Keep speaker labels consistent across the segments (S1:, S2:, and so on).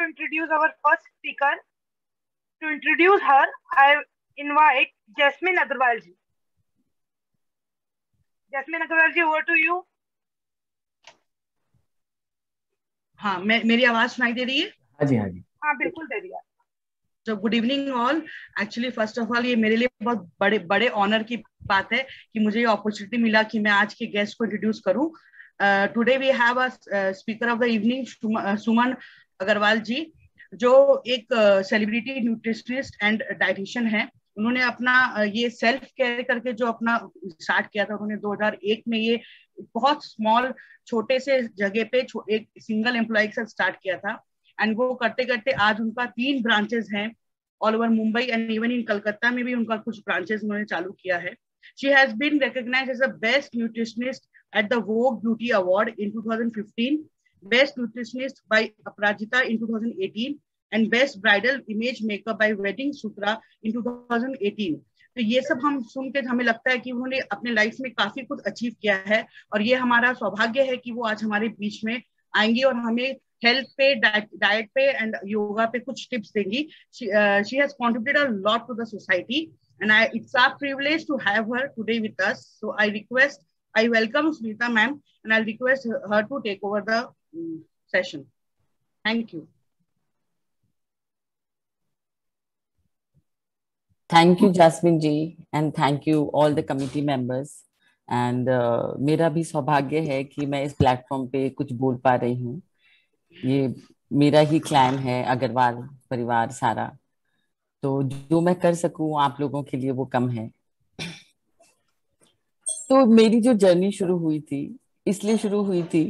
S1: introduce our first speaker. To introduce her, I invite Jasmine Agarwal ji. Jasmine Agarwal ji, over to you.
S2: हाँ, मेरी आवाज सुनाई दे रही है?
S3: हाँ जी, हाँ जी,
S1: हाँ बिल्कुल दे रही है।
S2: तो good evening all. Actually first of all ये मेरे लिए बहुत बड़े ऑनर की बात है कि मुझे ये अपॉर्चुनिटी मिला कि मैं आज के गेस्ट को इंट्रोड्यूस करूं। Today we have a speaker of the evening, Suman Agarwal ji, जो एक सेलिब्रिटी न्यूट्रिशनिस्ट एंड डाइटिशियन है। उन्होंने अपना ये सेल्फ केयर करके जो अपना स्टार्ट किया था, उन्होंने 2001 में ये बहुत स्मॉल छोटे से जगह पे एक सिंगल एम्प्लॉय के साथ स्टार्ट किया था। एंड वो करते करते आज उनका 3 ब्रांचेस हैं all over Mumbai and even in Calcutta में भी उनका कुछ ब्रांचेस उन्होंने चालू किया है। She has been recognised as the best nutritionist at the Vogue beauty award in 2015, best nutritionist by Aparajita in 2018 and best bridal image makeup by wedding Sutra in 2018। तो ये सब हम सुन के हमें लगता है कि उन्होंने अपने लाइफ में काफी कुछ अचीव किया है, और ये हमारा सौभाग्य है कि वो आज हमारे बीच में आएंगी और हमें हेल्थ पे, डाइट पे एंड योगा पे कुछ टिप्स देंगी। she has contributed a lot to the society and it's our privilege to have her today with us. So I welcome Smita ma'am and I'll request her to take over the session. Thank you.
S4: Thank you Jasmine ji and thank you all the committee members and मेरा भी सौभाग्य है कि मैं इस platform पे कुछ बोल पा रही हूँ। ये मेरा ही क्लैन है, अग्रवाल परिवार सारा, तो जो मैं कर सकूं आप लोगों के लिए वो कम है। तो मेरी जो जर्नी शुरू हुई थी, इसलिए शुरू हुई थी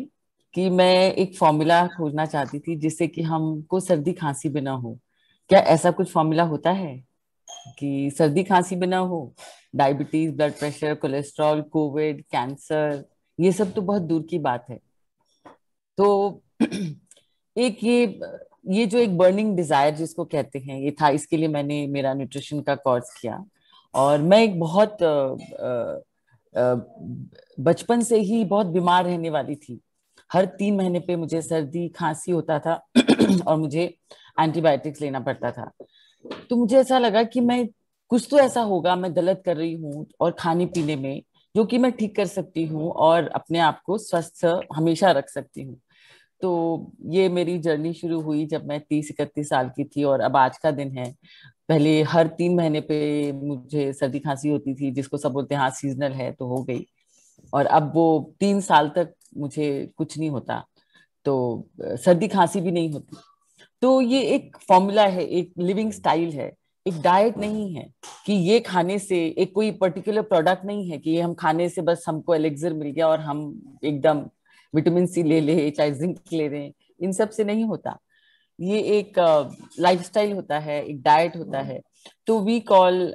S4: कि मैं एक फॉर्मूला खोजना चाहती थी जिससे कि हमको सर्दी खांसी भी ना हो। क्या ऐसा कुछ फॉर्मूला होता है कि सर्दी खांसी भी ना हो? Diabetes, blood pressure, cholesterol, Covid, cancer, ये सब तो बहुत दूर की बात है। तो एक ये जो एक बर्निंग डिजायर जिसको कहते हैं, ये था, इसके लिए मैंने मेरा न्यूट्रिशन का कोर्स किया। और मैं एक बहुत बचपन से ही बहुत बीमार रहने वाली थी। हर 3 महीने पे मुझे सर्दी खांसी होता था और मुझे एंटीबायोटिक्स लेना पड़ता था। तो मुझे ऐसा लगा कि मैं कुछ तो ऐसा होगा, मैं गलत कर रही हूँ और खाने पीने में, जो कि मैं ठीक कर सकती हूँ और अपने आप को स्वस्थ हमेशा रख सकती हूँ। तो ये मेरी जर्नी शुरू हुई जब मैं 30-31 साल की थी और अब आज का दिन है। पहले हर 3 महीने पे मुझे सर्दी खांसी होती थी, जिसको सब बोलते हैं हाँ सीजनल है, तो हो गई। और अब वो 3 साल तक मुझे कुछ नहीं होता, तो सर्दी खांसी भी नहीं होती। तो ये एक फॉर्मूला है, एक लिविंग स्टाइल है, एक डाइट नहीं है कि ये खाने से, एक कोई पर्टिकुलर प्रोडक्ट नहीं है कि ये हम खाने से बस हमको एलेक्सर मिल गया और हम एकदम विटामिन सी ले ले, चाहे जिंक ले रहे हैं, इन सब से नहीं होता। ये एक लाइफस्टाइल होता है, एक डाइट होता है। तो वी कॉल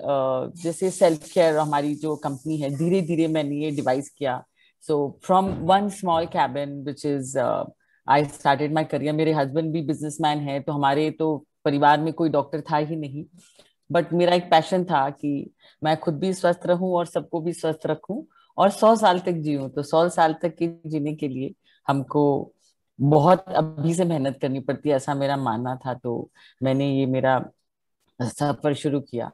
S4: जैसे सेल्फ केयर, हमारी जो कंपनी है, धीरे धीरे मैंने ये डिवाइस किया। So from one small cabin which is I started my career. मेरे हस्बैंड भी बिजनेसमैन है, तो हमारे तो परिवार में कोई डॉक्टर था ही नहीं, बट मेरा एक पैशन था कि मैं खुद भी स्वस्थ रहूं और सबको भी स्वस्थ रखूं और 100 साल तक जीऊं। तो 100 साल तक के जीने के लिए हमको बहुत अभी से मेहनत करनी पड़ती है, ऐसा मेरा मानना था। तो मैंने ये मेरा सफर शुरू किया।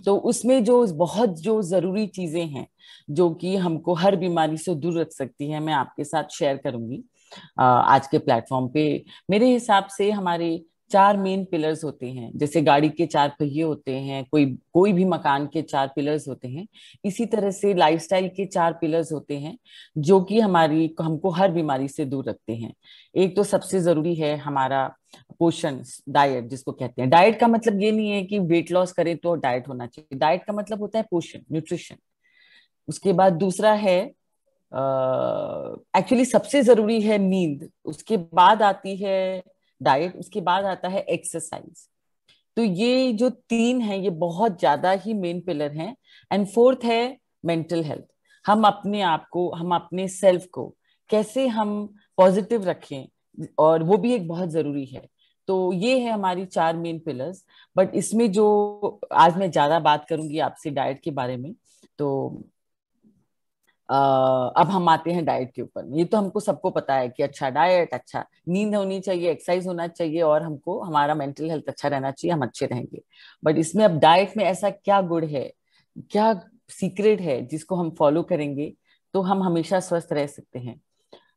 S4: तो उसमें जो जरूरी चीजें हैं जो कि हमको हर बीमारी से दूर रख सकती है, मैं आपके साथ शेयर करूंगी आज के प्लेटफॉर्म पे। मेरे हिसाब से हमारे 4 मेन पिलर्स होते हैं। जैसे गाड़ी के 4 पहिए होते हैं, कोई भी मकान के 4 पिलर्स होते हैं, इसी तरह से लाइफस्टाइल के 4 पिलर्स होते हैं जो कि हमको हर बीमारी से दूर रखते हैं। एक तो सबसे जरूरी है हमारा पोषण, डाइट जिसको कहते हैं। डाइट का मतलब ये नहीं है कि वेट लॉस करें तो डाइट होना चाहिए, डाइट का मतलब होता है पोषण, न्यूट्रिशन। उसके बाद दूसरा है, एक्चुअली सबसे जरूरी है नींद, उसके बाद आती है डाइट, उसके बाद आता है एक्सरसाइज। तो ये जो 3 हैं ये बहुत ज्यादा ही मेन पिलर हैं। एंड फोर्थ है मेंटल हेल्थ। हम अपने आप को, हम अपने सेल्फ को कैसे हम पॉजिटिव रखें, और वो भी एक बहुत जरूरी है। तो ये है हमारी 4 मेन पिलर्स। बट इसमें जो आज मैं ज्यादा बात करूंगी आपसे डाइट के बारे में, तो अब हम आते हैं डाइट के ऊपर। ये तो हमको सबको पता है कि अच्छा डाइट, अच्छा नींद होनी चाहिए, एक्सरसाइज होना चाहिए और हमको हमारा मेंटल हेल्थ अच्छा रहना चाहिए, हम अच्छे रहेंगे। बट इसमें अब डाइट में ऐसा क्या गुण है, क्या सीक्रेट है जिसको हम फॉलो करेंगे तो हम हमेशा स्वस्थ रह सकते हैं?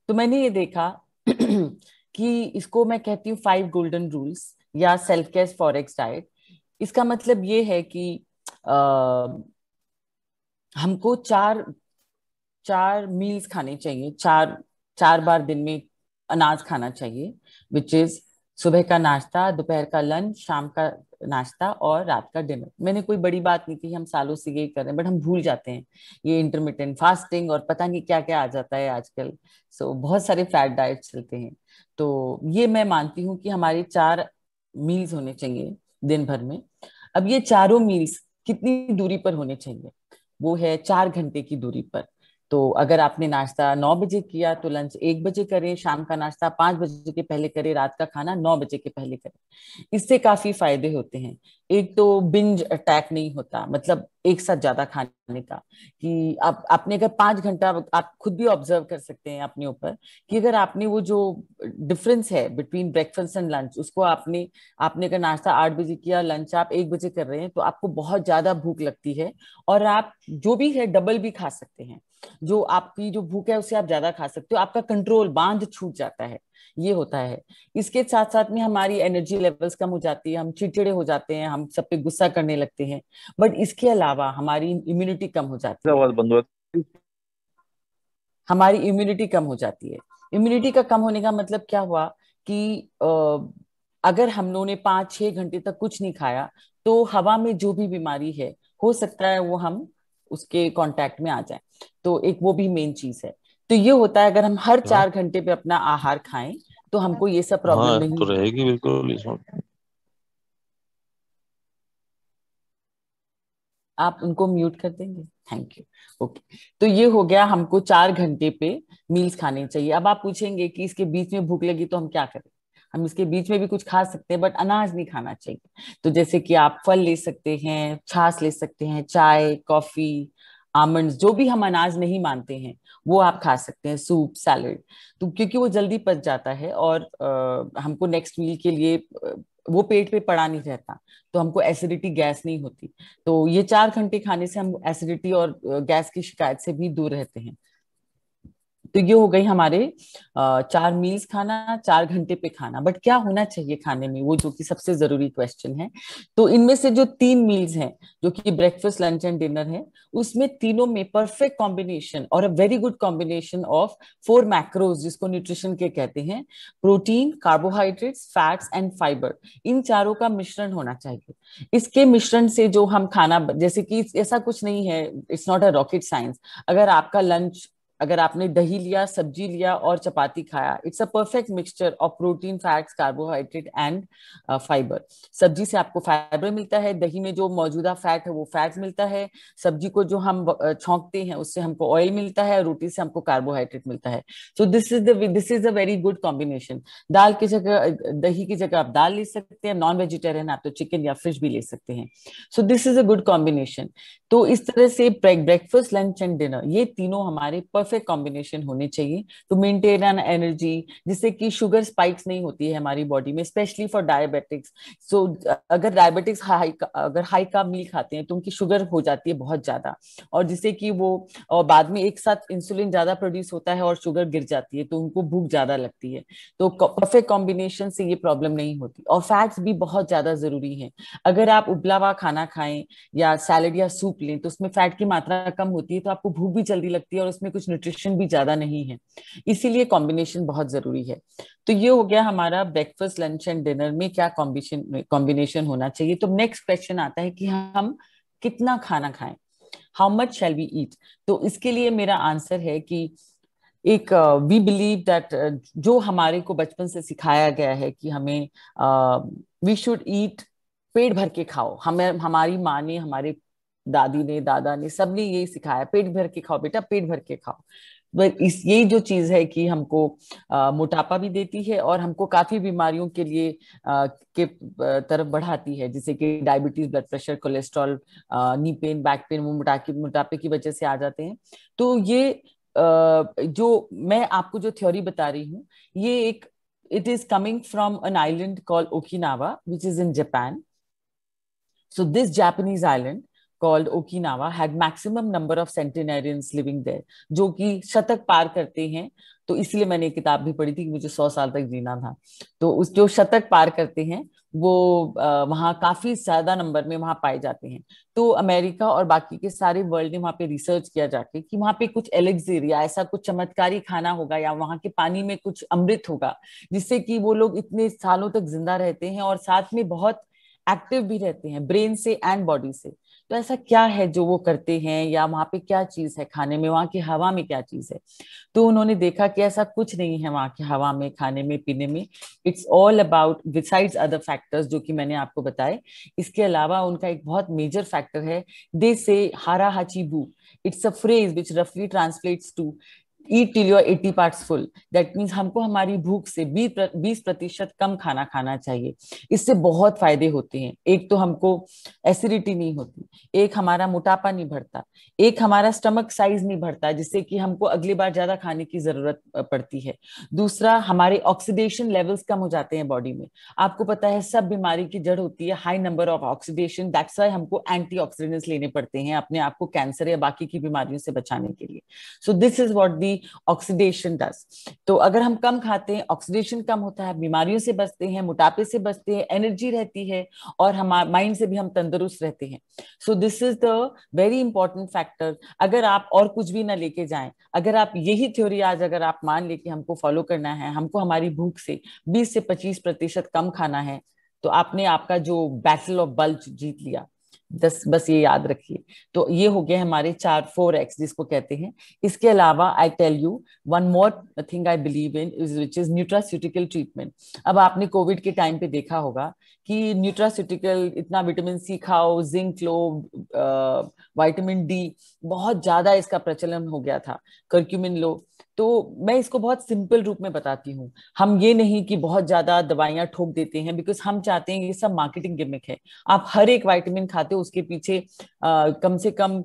S4: तो मैंने ये देखा कि इसको मैं कहती हूँ 5 गोल्डन रूल्स या सेल्फ केयर फॉरेक्स डाइट। इसका मतलब ये है कि हमको चार चार मील्स खाने चाहिए, चार चार बार दिन में अनाज खाना चाहिए, विच इज सुबह का नाश्ता, दोपहर का लंच, शाम का नाश्ता और रात का डिनर। मैंने कोई बड़ी बात नहीं की, हम सालों से यही कर रहे हैं बट हम भूल जाते हैं ये इंटरमिटेंट फास्टिंग और पता नहीं क्या क्या आ जाता है आजकल। बहुत सारे फैट डाइट चलते हैं। तो ये मैं मानती हूँ कि हमारे 4 मील्स होने चाहिए दिन भर में। अब ये चारों मील्स कितनी दूरी पर होने चाहिए? वो है 4 घंटे की दूरी पर। तो अगर आपने नाश्ता 9 बजे किया तो लंच 1 बजे करें, शाम का नाश्ता 5 बजे के पहले करें, रात का खाना 9 बजे के पहले करें। इससे काफी फायदे होते हैं। एक तो बिंज अटैक नहीं होता, मतलब एक साथ ज्यादा खाने का। कि आप आपने अगर 5 घंटा, आप खुद भी ऑब्जर्व कर सकते हैं अपने ऊपर कि अगर आपने वो जो डिफरेंस है बिटवीन ब्रेकफास्ट एंड लंच, उसको आपने आपने अगर नाश्ता 8 बजे किया, लंच आप 1 बजे कर रहे हैं, तो आपको बहुत ज्यादा भूख लगती है और आप जो भी है डबल भी खा सकते हैं। जो आपकी जो भूख है उससे आप ज्यादा खा सकते हो, आपका कंट्रोल बांध छूट जाता है, ये होता है। इसके साथ साथ में हमारी एनर्जी लेवल्स कम हो जाती है, हम चिड़चिड़े हो जाते हैं, हम सब पे गुस्सा करने लगते हैं। बट इसके अलावा हमारी इम्यूनिटी कम हो जाती है।
S3: आवाज बंद हुआ।
S4: हमारी इम्यूनिटी कम हो जाती है। इम्यूनिटी का कम होने का मतलब क्या हुआ कि अगर हम लोगों ने 5-6 घंटे तक कुछ नहीं खाया तो हवा में जो भी बीमारी है हो सकता है वो हम उसके कांटेक्ट में आ जाए। तो एक वो भी मेन चीज है। तो ये होता है अगर हम हर
S3: हाँ
S4: 4 घंटे पे अपना आहार खाएं तो हमको ये सब प्रॉब्लम
S3: हाँ,
S4: नहीं
S3: तो
S4: होगी।
S3: रहेगी बिल्कुल इसमें।
S4: आप उनको म्यूट कर देंगे, थैंक यू। ओके, तो ये हो गया, हमको 4 घंटे पे मील्स खाने चाहिए। अब आप पूछेंगे कि इसके बीच में भूख लगी तो हम क्या करें? हम इसके बीच में भी कुछ खा सकते हैं बट अनाज नहीं खाना चाहिए। तो जैसे कि आप फल ले सकते हैं, छाछ ले सकते हैं, चाय, कॉफी, आमंड्स, जो भी हम अनाज नहीं मानते हैं वो आप खा सकते हैं, सूप, सैलेड। तो क्योंकि वो जल्दी पच जाता है और हमको नेक्स्ट मील के लिए वो पेट पे पड़ा नहीं रहता, तो हमको एसिडिटी, गैस नहीं होती। तो ये 4 घंटे खाने से हम एसिडिटी और गैस की शिकायत से भी दूर रहते हैं। तो ये हो गई हमारे 4 मील्स खाना, 4 घंटे पे खाना। बट क्या होना चाहिए खाने में, वो जो कि सबसे जरूरी क्वेश्चन है। तो इनमें से जो 3 मील्स हैं, जो कि ब्रेकफास्ट, लंच एंड डिनर है, उसमें तीनों में परफेक्ट कॉम्बिनेशन और a very good combination of 4 macros, जिसको न्यूट्रिशन के कहते हैं, protein, carbohydrates, fats and fibre, इन चारों का मिश्रण होना चाहिए। इसके मिश्रण से जो हम खाना, जैसे कि ऐसा कुछ नहीं है, it's not a rocket science. अगर आपका लंच, अगर आपने दही लिया, सब्जी लिया और चपाती खाया, it's a perfect mixture of protein, fats, carbohydrate and fibre. सब्जी से आपको फाइबर मिलता है, दही में जो मौजूदा फैट है वो फैट मिलता है, सब्जी को जो हम छौंकते हैं उससे हमको ऑयल मिलता है, रोटी से हमको कार्बोहाइड्रेट मिलता है। So this is a very good combination. दाल की जगह, दही की जगह आप दाल ले सकते हैं, नॉन वेजिटेरियन आप तो चिकन या फिश भी ले सकते हैं। सो this is a good combination. तो इस तरह से ब्रेकफास्ट, लंच एंड डिनर, ये तीनों हमारे परफेक्ट कॉम्बिनेशन होने चाहिए टू मेंटेन एन एनर्जी, जिससे कि शुगर स्पाइक्स नहीं होती है हमारी बॉडी में, स्पेशली फॉर डायबिटिक्स। सो अगर डायबिटिक्स अगर हाई कार्ब मील खाते हैं तो उनकी शुगर हो जाती है बहुत ज्यादा, और जिससे कि वो, और बाद में एक साथ इंसुलिन ज्यादा प्रोड्यूस होता है और शुगर गिर जाती है तो उनको भूख ज्यादा लगती है। तो परफेक्ट कॉम्बिनेशन से ये प्रॉब्लम नहीं होती। और फैट्स भी बहुत ज्यादा जरूरी है। अगर आप उबला हुआ खाना खाएं या सैलेड या सूप लें तो उसमें फैट की मात्रा कम होती है, तो आपको भूख भी जल्दी लगती है और उसमें कुछ न्यूट्रिशन भी ज्यादा नहीं है। इसीलिए कॉम्बिनेशन बहुत जरूरी है। तो ये हो गया हमारा ब्रेकफास्ट, लंच एंड डिनर में क्या कॉम्बिनेशन होना चाहिए। तो नेक्स्ट क्वेश्चन आता है कि हम कितना खाना खाएं, how much shall we eat. तो इसके लिए मेरा आंसर है कि एक, वी बिलीव दैट, जो हमारे को बचपन से सिखाया गया है कि हमें वी शुड ईट, पेट भर के खाओ। हमें हमारी माँ ने, हमारे दादी ने, दादा ने, सबने यही सिखाया, पेट भर के खाओ बेटा, पेट भर के खाओ। इस यही जो चीज है कि हमको मोटापा भी देती है और हमको काफी बीमारियों के लिए के तरफ बढ़ाती है, जैसे कि diabetes, blood pressure, cholesterol, knee pain, back pain, वो मोटापे की वजह से आ जाते हैं। तो ये जो मैं आपको जो थ्योरी बता रही हूँ, ये एक it is coming from an island called Okinawa, which is in Japan. So this Japanese island called Okinawa had maximum number of centenarians living there, जो कि शतक पार करते हैं। तो इसलिए मैंने एक किताब भी पढ़ी थी कि मुझे 100 साल तक जीना था। तो उस जो शतक पार करते हैं वो वहाँ काफी ज्यादा नंबर में वहाँ पाए जाते हैं। तो अमेरिका और बाकी के सारे वर्ल्ड ने वहाँ पे रिसर्च किया जाके कि वहाँ पे कुछ एलिक्सिर या ऐसा कुछ चमत्कारी खाना होगा या वहाँ के पानी में कुछ अमृत होगा, जिससे कि वो लोग इतने सालों तक जिंदा रहते हैं और साथ में बहुत एक्टिव भी रहते हैं, ब्रेन से एंड बॉडी से। तो ऐसा क्या है जो वो करते हैं, या वहां पे क्या चीज है खाने में, वहां की हवा में क्या चीज है? तो उन्होंने देखा कि ऐसा कुछ नहीं है वहां की हवा में, खाने में, पीने में। It's all about besides other factors जो कि मैंने आपको बताए। इसके अलावा उनका एक बहुत मेजर फैक्टर है, दे से हारा हाचीबू। इट्स अ फ्रेज विच रफली translates to eat till your 80 parts full. That means हमको हमारी भूख से 20% कम खाना खाना चाहिए। इससे बहुत फायदे होते हैं। एक तो हमको एसिडिटी नहीं होती, एक हमारा मोटापा नहीं बढ़ता, एक हमारा स्टमक साइज नहीं बढ़ता जिससे कि हमको अगली बार ज्यादा खाने की जरूरत पड़ती है। दूसरा, हमारे ऑक्सीडेशन लेवल्स कम हो जाते हैं बॉडी में। आपको पता है सब बीमारी की जड़ होती है high number of oxidation. That's why हमको एंटीऑक्सीडेंट्स लेने पड़ते हैं अपने आप को कैंसर या बाकी की बीमारियों से बचाने के लिए। सो this is what the oxidation does. तो अगर हम कम खाते हैं, ऑक्सीडेशन कम होता है, बीमारियों से बचते हैं, मोटापे से बचते हैं, एनर्जी रहती है और हमारे माइंड से भी हम तंदुरुस्त रहते हैं। सो this is the very important factor. अगर आप और कुछ भी ना लेके जाएं, अगर आप यही थ्योरी आज अगर आप मान ले कि हमको फॉलो करना है, हमको हमारी भूख से 20 से 25% कम खाना है, तो आपने आपका जो बैटल ऑफ बल्ज जीत लिया। बस ये याद रखिए। तो ये हो गए हमारे 4-4x जिसको कहते हैं। इसके अलावा I tell you one more thing I believe in which is nutraceutical treatment. अब आपने कोविड के टाइम पे देखा होगा कि न्यूट्रास्यूटिकल, इतना विटामिन सी खाओ, जिंक लो, विटामिन डी, बहुत ज्यादा इसका प्रचलन हो गया था, करक्यूमिन लो। तो मैं इसको बहुत सिंपल रूप में बताती हूँ। हम ये नहीं कि बहुत ज्यादा दवाइयां ठोक देते हैं, बिकॉज हम चाहते हैं, ये सब मार्केटिंग गिमिक है। आप हर एक विटामिन खाते हो, उसके पीछे कम से कम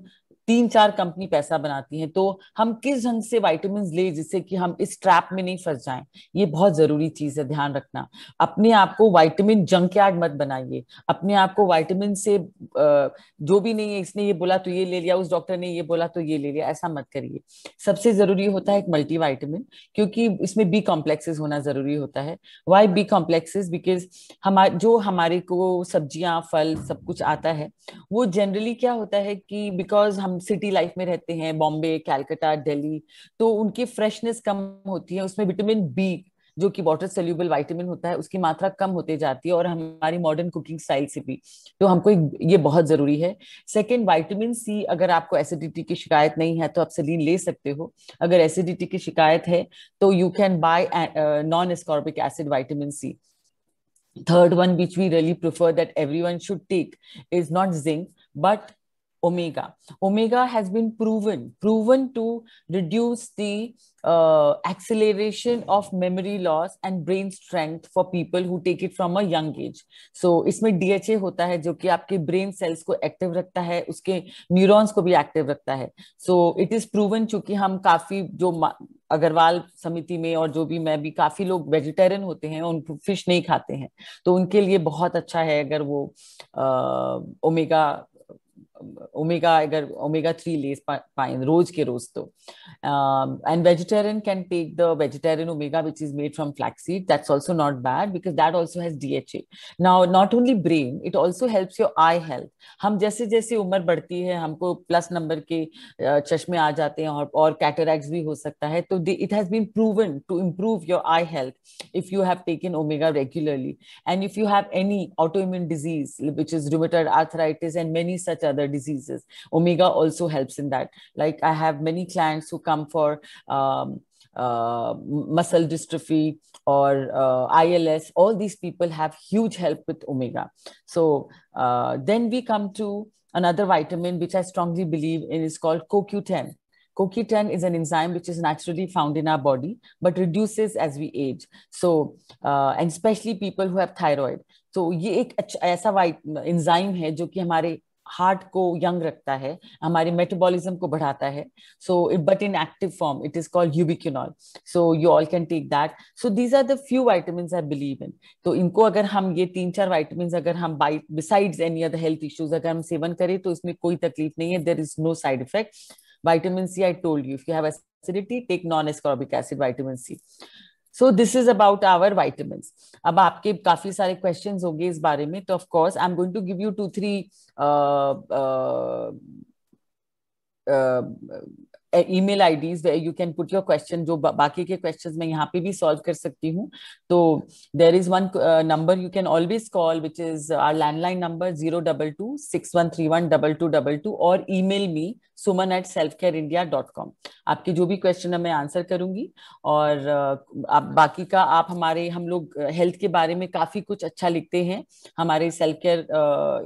S4: 3-4 कंपनी पैसा बनाती हैं। तो हम किस ढंग से विटामिन ले जिससे कि हम इस ट्रैप में नहीं फंस जाएं, ये बहुत जरूरी चीज है, ध्यान रखना। अपने आप को विटामिन जंकयार्ड मत बनाइए। अपने आप को विटामिन से जो भी नहीं है, इसने ये बोला तो ये ले लिया, उस डॉक्टर ने ये बोला तो ये ले लिया, ऐसा मत करिए। सबसे जरूरी होता है एक मल्टीविटामिन, क्योंकि इसमें बी कॉम्प्लेक्सेस होना जरूरी होता है। Y B complexes? बिकॉज हमारे को सब्जियां, फल सब कुछ आता है, वो जनरली क्या होता है कि बिकॉज हम सिटी लाइफ में रहते हैं, बॉम्बे, कैलकाटा, दिल्ली, तो उनकी फ्रेशनेस कम होती है। उसमें विटामिन बी जो कि वाटर सोल्यूबल विटामिन होता है, उसकी मात्रा कम होते जाती है, और हमारी मॉडर्न कुकिंग स्टाइल से भी। तो हमको ये बहुत जरूरी है। Second, vitamin C. अगर आपको एसिडिटी की शिकायत नहीं है तो आप सेलिन ले सकते हो। अगर एसिडिटी की शिकायत है तो you can buy non ascorbic acid vitamin C. Third one, which we really prefer that everyone should take, is not zinc but omega. Omega has been proven to reduce the acceleration of memory loss and brain strength for people who take it from a young age. So इसमें DHA होता है जो कि आपके brain cells को active रखता है, उसके न्यूरॉन्स को भी एक्टिव रखता है। सो इट इज प्रूवन, चूंकि हम काफी जो अग्रवाल समिति में और जो भी मैं भी, काफी लोग वेजिटेरियन होते हैं, उन फिश नहीं खाते हैं, तो उनके लिए बहुत अच्छा है अगर वो अगर ओमेगा 3 ले पाए रोज के रोज। तो and vegetarian can take the vegetarian omega which is made from flaxseed. That's also not bad because that also has DHA। Now not only brain, it also helps your eye health. हम जैसे जैसे उम्र बढ़ती है, हमको plus number के चश्मे आ जाते हैं और कैटरैक्ट्स भी हो सकता है। तो it has been proven to improve your eye health if you have taken omega regularly. And if you have any autoimmune disease which is rheumatoid arthritis and many such other diseases, omega also helps in that. Like I have many clients who come for muscle dystrophy or ILS. All these people have huge help with omega. So then we come to another vitamin which I strongly believe in, is called CoQ10. CoQ10 is an enzyme which is naturally found in our body but reduces as we age. So and especially people who have thyroid. तो ये एक ऐसा enzyme है जो कि हमारे heart को young रखता है, हमारे मेटाबॉलिज्म को बढ़ाता है. So but in active form it is called ubiquinol. So you all can take that. So these are the few vitamins I believe in. तो इनको अगर हम ये 3-4 विटामिन्स अगर हम besides any other health issues अगर हम सेवन करें तो इसमें कोई तकलीफ नहीं है. There is no side effect. Vitamin C, I told you, if you have acidity, take non-ascorbic acid, vitamin C. So this is about our vitamins. अब आपके काफी सारे questions होंगे इस बारे में, तो of course I'm going to give you 2-3 email IDs where you can put your question. जो बाकी के questions मैं यहाँ पे भी solve कर सकती हूँ. तो there is one number you can always call, which is our landline number 022-6131-2222, or email me suman@selfcareindia.com. आपके जो भी क्वेश्चन है मैं आंसर करूंगी. और आप बाकी का आप हमारे हम लोग हेल्थ के बारे में काफी कुछ अच्छा लिखते हैं हमारे self care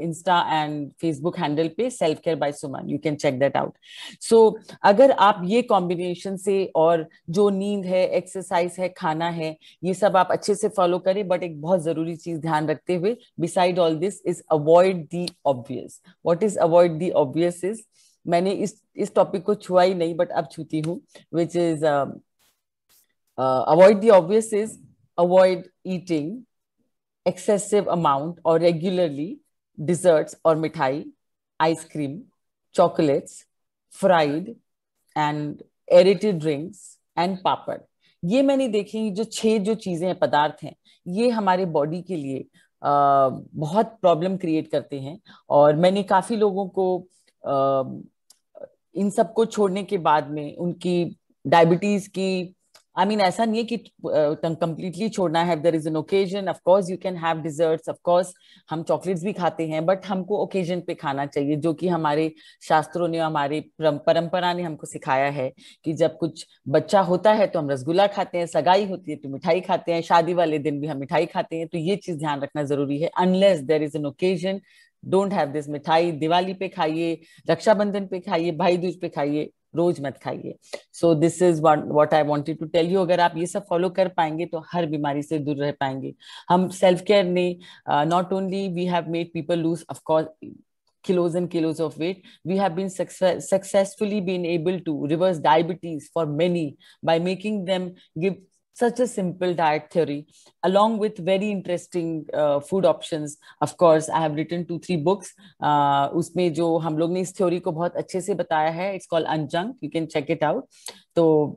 S4: insta and Facebook handle पे, self care by Suman. You can check that out. So अगर आप ये कॉम्बिनेशन से और जो नींद है, एक्सरसाइज है, खाना है, ये सब आप अच्छे से फॉलो करें. बट एक बहुत जरूरी चीज ध्यान रखते हुए, beside all this, is avoid the obvious. What is avoid the obvious is, मैंने इस टॉपिक को छुआ ही नहीं बट अब छूती हूँ, which is avoid the obvious is avoid eating excessive amount or regularly desserts or मिठाई, ice cream, chocolates, fried and aerated drinks and पापड़. ये मैंने देखी जो 6 जो चीजें हैं, पदार्थ हैं, ये हमारे बॉडी के लिए बहुत प्रॉब्लम क्रिएट करते हैं. और मैंने काफी लोगों को इन सब को छोड़ने के बाद में उनकी डायबिटीज की, I mean, ऐसा नहीं है कि कंप्लीटली छोड़ना है. There is an occasion, of course you can have desserts, of course हम चॉकलेट्स भी खाते हैं, बट हमको ओकेजन पे खाना चाहिए, जो कि हमारे शास्त्रों ने, हमारे परंपरा ने हमको सिखाया है कि जब कुछ बच्चा होता है तो हम रसगुल्ला खाते हैं, सगाई होती है तो मिठाई खाते हैं, शादी वाले दिन भी हम मिठाई खाते हैं. तो ये चीज ध्यान रखना जरूरी है. Unless there is an occasion, don't have this. मिठाई दिवाली पे खाइए, रक्षाबंधन पे खाइए, भाई दूज पे खाइए, रोज मत खाइए. So this is what I wanted to tell you. अगर आप ये सब फॉलो कर पाएंगे तो हर बीमारी से दूर रह पाएंगे. हम सेल्फ केयर ने not only we have made people lose of course kilos and kilos of weight, we have been successfully been able to reverse diabetes for many by making them give such a simple diet theory along with very interesting food options. Of course I have written 2-3 books. उसमें जो हम लोग ने इस theory को बहुत अच्छे से बताया है, it's called Anjang, you can check it out. तो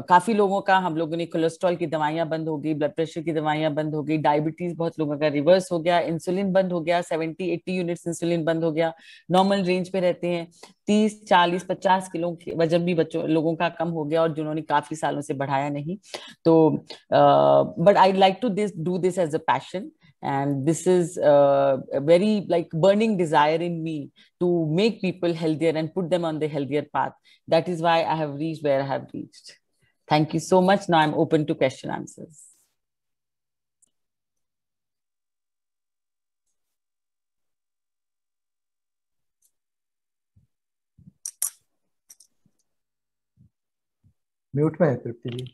S4: काफी लोगों का, हम लोगों ने कोलेस्ट्रॉल की दवाइयां बंद हो गई, ब्लड प्रेशर की दवाइयां बंद हो गई, डायबिटीज बहुत लोगों का रिवर्स हो गया, इंसुलिन बंद हो गया, 70-80 यूनिट्स इंसुलिन बंद हो गया, नॉर्मल रेंज पे रहते हैं, 30-40-50 किलो वजन भी बच्चों लोगों का कम हो गया, और जिन्होंने काफी सालों से बढ़ाया नहीं. तो but I like to do this as a passion. And this is a very like burning desire in me to make people healthier and put them on the healthier path. That is why I have reached where I have reached. Thank you so much. Now I'm open to question answers.
S3: Mute में है Tripti ji.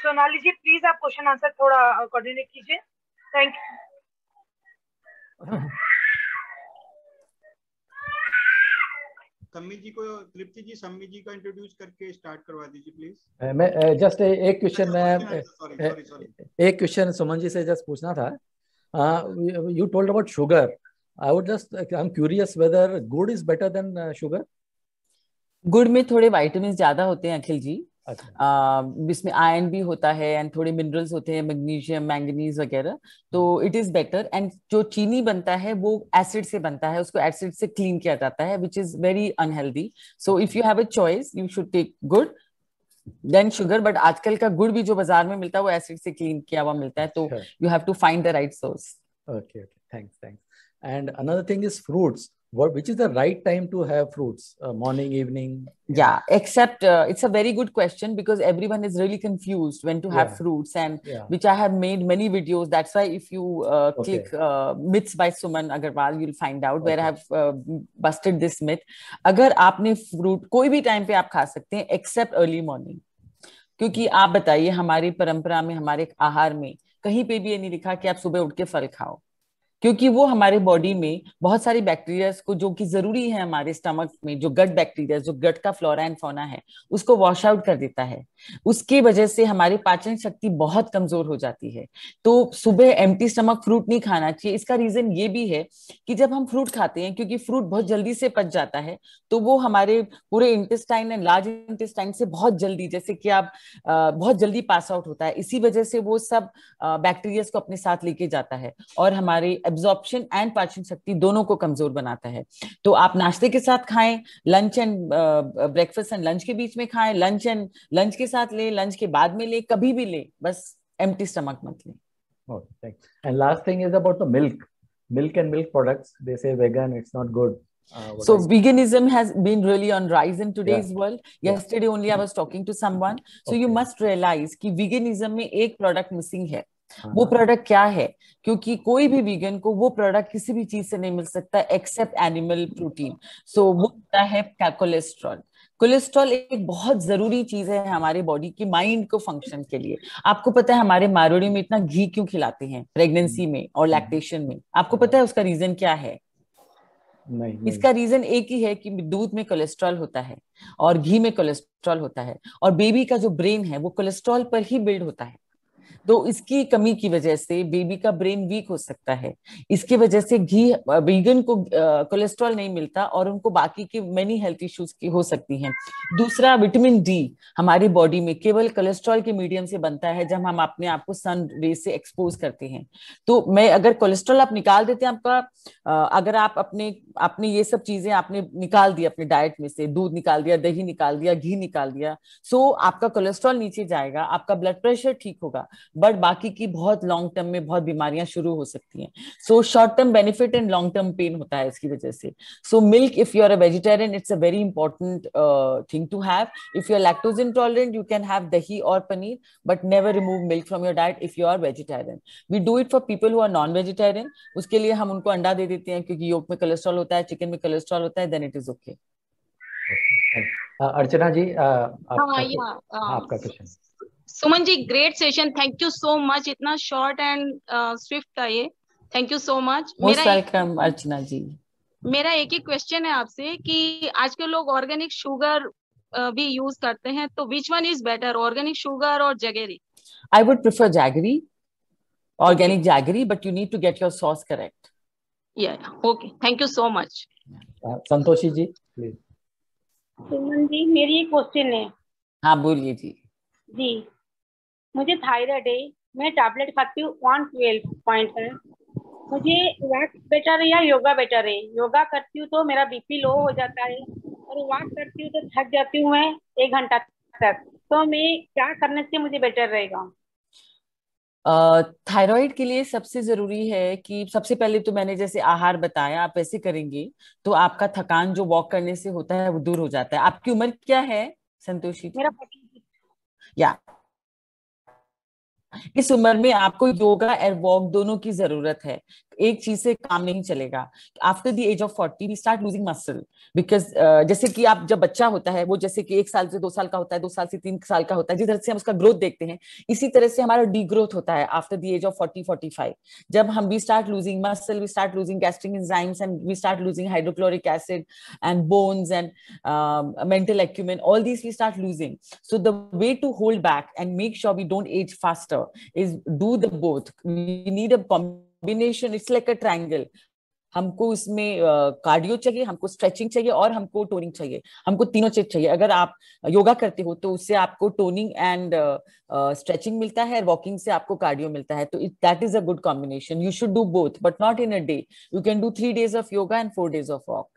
S1: Sonali ji please आप question answer थोड़ा coordinate कीजिए. Thank you.
S5: Sammi ji को, तृप्ति जी सम्मी जी का introduce करके start करवा दीजिए प्लीज.
S3: मैं जस्ट एक क्वेश्चन
S5: सॉरी
S3: एक क्वेश्चन सुमन जी से जस्ट पूछना था. You told about sugar. I would just I am curious whether gur is better than sugar.
S4: गुड़ में थोड़े विटामिन ज्यादा होते हैं अखिल जी.
S3: अच्छा.
S4: इसमें आयरन भी होता है एंड थोड़े मिनरल्स होते हैं, मैग्नीशियम, मैंगनीज वगैरह. तो इट इज बेटर. एंड जो चीनी बनता है वो एसिड से बनता है, उसको एसिड से क्लीन किया जाता है, which is very unhealthy. So if you have a choice you should take gur than sugar. But आजकल का गुड़ भी जो बाजार में मिलता है वो एसिड से क्लीन किया हुआ मिलता है, तो you have to find the right source.
S3: Okay, thanks. And another thing is fruits. which is the right time to have fruits? Morning, evening?
S4: Yeah, except it's a very good question, because everyone is really confused when to have fruits, and which I have made many videos. That's why if you click Myths by Suman Agarwal, you'll find out where I have busted this myth. अगर आपने fruit कोई भी time पे आप खा सकते हैं except early morning, क्योंकि आप बताइए हमारी परंपरा में, हमारे आहार में कहीं पे भी ये नहीं लिखा कि आप सुबह उठ के फल खाओ, क्योंकि वो हमारे बॉडी में बहुत सारी बैक्टीरियाज को, जो कि जरूरी है हमारे स्टमक में, जो गट बैक्टीरिया, जो गट का फ्लोरा एंड फौना है, उसको वॉश आउट कर देता है। उसकी वजह से हमारी पाचन शक्ति बहुत कमजोर हो जाती है। तो सुबह एम्प्टी स्टमक फ्रूट नहीं खाना चाहिए। इसका रीजन ये भी है कि जब हम फ्रूट खाते हैं, क्योंकि फ्रूट बहुत जल्दी से पच जाता है, तो वो हमारे पूरे इंटेस्टाइन एंड लार्ज इंटेस्टाइन से बहुत जल्दी, जैसे कि आप बहुत जल्दी पास आउट होता है। इसी वजह से वो सब बैक्टीरिया को अपने साथ लेके जाता है और हमारे एब्जॉर्प्शन एंड पाचन शक्ति दोनों को कमजोर बनाता है। तो आप नाश्ते के साथ खाएं, lunch and breakfast and lunch के बीच में खाएं, लंच के साथ ले, लंच के बाद में ले, कभी भी ले, बस एम्प्टी स्टमक मत ले।
S3: And last thing is about the milk and milk products. They say vegan, it's not good.
S4: So veganism has been really on rise in today's world. Yesterday only I was talking to someone. So you must realize कि veganism में एक product missing है। वो product क्या है? क्योंकि कोई भी वीगन को वो प्रोडक्ट किसी भी चीज से नहीं मिल सकता एक्सेप्ट एनिमल प्रोटीन। सो वो होता है कोलेस्ट्रॉल। कोलेस्ट्रॉल एक बहुत जरूरी चीज है हमारे बॉडी की माइंड को फंक्शन के लिए। आपको पता है हमारे मारवाड़ी में इतना घी क्यों खिलाते हैं प्रेगनेंसी में और लैक्टेशन में? आपको पता है उसका रीजन क्या है? नहीं। इसका रीजन एक ही है कि दूध में कोलेस्ट्रॉल होता है और घी में कोलेस्ट्रॉल होता है, और बेबी का जो ब्रेन है वो कोलेस्ट्रॉल पर ही बिल्ड होता है। तो इसकी कमी की वजह से बेबी का ब्रेन वीक हो सकता है। इसकी वजह से वीगन को कोलेस्ट्रॉल नहीं मिलता और उनको बाकी के मेनी हेल्थ इश्यूज की हो सकती हैं। दूसरा, विटामिन डी हमारी बॉडी में केवल कोलेस्ट्रॉल के मीडियम से बनता है जब हम अपने आप को सन रे से एक्सपोज करते हैं। तो अगर कोलेस्ट्रॉल आप निकाल देते हैं आपका, अगर आप अपने ये सब चीजें आपने निकाल दिया अपने डाइट में से, दूध निकाल दिया, दही निकाल दिया, घी निकाल दिया, सो आपका कोलेस्ट्रॉल नीचे जाएगा, आपका ब्लड प्रेशर ठीक होगा, बट बाकी की बहुत लॉन्ग टर्म में बहुत बीमारियां शुरू हो सकती हैं। So short term benefit and long term pain होता है इसकी वजह से। So milk, if you are a vegetarian, it's a very important thing to have. If you are lactose intolerant, you can have dahi और paneer, but never remove milk from your diet if you are vegetarian. We do it for people who are non vegetarian. उसके लिए हम उनको अंडा दे देते हैं, क्योंकि योग में कोलेस्ट्रॉल होता है, चिकन में कोलेस्ट्रॉल होता है, then it is okay.
S3: Archana ji, आपका question.
S6: Suman ji, great session, thank you so much. इतना शॉर्ट एंड स्विफ्ट था ये, thank you so much.
S4: Most welcome Archana ji.
S6: मेरा एक ही क्वेश्चन है आपसे कि आजकल लोग ऑर्गेनिक शुगर भी यूज करते हैं, तो which one is better, organic sugar और jaggery?
S4: I would prefer jaggery, organic jaggery, but you need to get your सॉस correct.
S6: Okay, thank you so much.
S3: Santoshi ji please.
S7: Suman ji, मेरी एक क्वेश्चन है।
S4: हाँ बोलिए जी।
S7: जी, मुझे थायराइड है, मैं टैबलेट खाती हूँ 112 पॉइंट है। मुझे वॉक बेटर है या योगा बेटर है? योगा करती हूँ तो मेरा बीपी लो हो जाता है, और वॉक करती हूँ तो थक जाती हूँ मैं 1 घंटा तक। तो मैं क्या करने से मुझे बेटर रहेगा?
S4: थायराइड के लिए सबसे जरूरी है कि सबसे पहले तो मैंने जैसे आहार बताया, आप ऐसे करेंगे तो आपका थकान जो वॉक करने से होता है वो दूर हो जाता है। आपकी उम्र क्या है संतोषी?
S7: मेरा 46।
S4: या इस उम्र में आपको योगा और वॉक दोनों की जरूरत है। एक चीज से काम नहीं चलेगा। After the age of 40 we start losing muscle, because जैसे कि आप जब बच्चा होता है वो जैसे कि 1 साल से 2 साल का होता है, 2 साल से 3 साल का होता है, जिस तरह से हम उसका ग्रोथ देखते हैं, इसी तरह से हमारा डी ग्रोथ होता है आफ्टर द एज ऑफ 40-45। जब हम we start losing muscle, we start losing gastric enzymes and we start losing hydrochloric acid and bones and mental acumen, all these we start losing. So the way to hold back and make sure we don't age faster is do the both. We need a combination. It's like a triangle. हमको इसमें cardio चाहिए, हमको stretching चाहिए और हमको toning चाहिए। हमको तीनों चीज चाहिए। अगर आप योगा करते हो तो उससे आपको टोनिंग एंड स्ट्रेचिंग मिलता है, वॉकिंग से आपको कार्डियो मिलता है। तो that is a good combination. You should do both, but not in a day. You can do 3 days of yoga and 4 days of walk.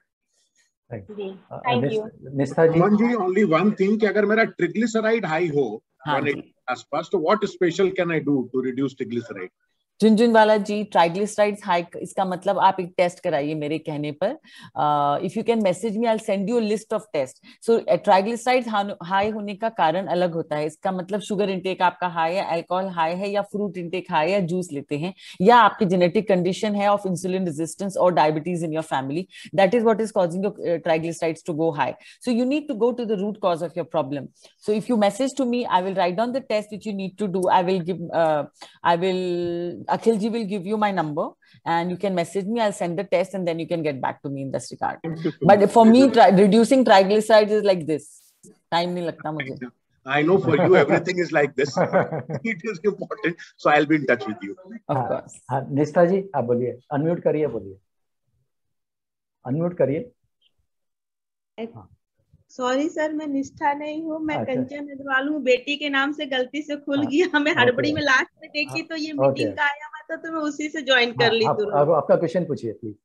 S7: Thank you.
S3: निष्ठा जी,
S8: only one thing कि अगर मेरा ट्रिग्लिसराइड high हो 180 आसपास, तो what special can I do to reduce triglyceride?
S4: Jhunjhunwala ji, triglycerides high, इसका मतलब आप एक टेस्ट कराइए मेरे कहने पर. If you can message me, I will send you list of test. So triglycerides high होने का कारण अलग होता है. इसका मतलब शुगर इंटेक आपका हाई है, अल्कोहल हाई है, या फ्रूट इंटेक हाई है, या जूस लेते हैं, या आपकी जेनेटिक कंडीशन है ऑफ इंसुलिन रेजिस्टेंस और diabetes in your family. That is what is causing your triglycerides to go high. So you need to go to the root cause of your problem. So if you message to me, I will write down the test which you need to do. Akhil ji will give you my number and you can message me. I'll send the test and then you can get back to me in this regard. But for me, reducing triglycerides is like this. Time nahi lagta mujhe.
S8: I know for you everything is like this. It is important, so I'll be in touch with you.
S4: Of course.
S3: हाँ, निष्ठा जी आप बोलिए, unmute करिए, बोलिए, unmute करिए.
S9: Sorry sir, मैं निष्ठा नहीं हूँ, मैं
S3: अच्छा।
S9: कंचन अग्रवाल हूँ. बेटी के नाम से गलती से खुल गया, मैं हड़बड़ी में लास्ट में देखी तो ये मीटिंग का आया हुआ था, तो मैं उसी से ज्वाइन कर ली तुरंत.
S3: आपका क्वेश्चन पूछिए प्लीज.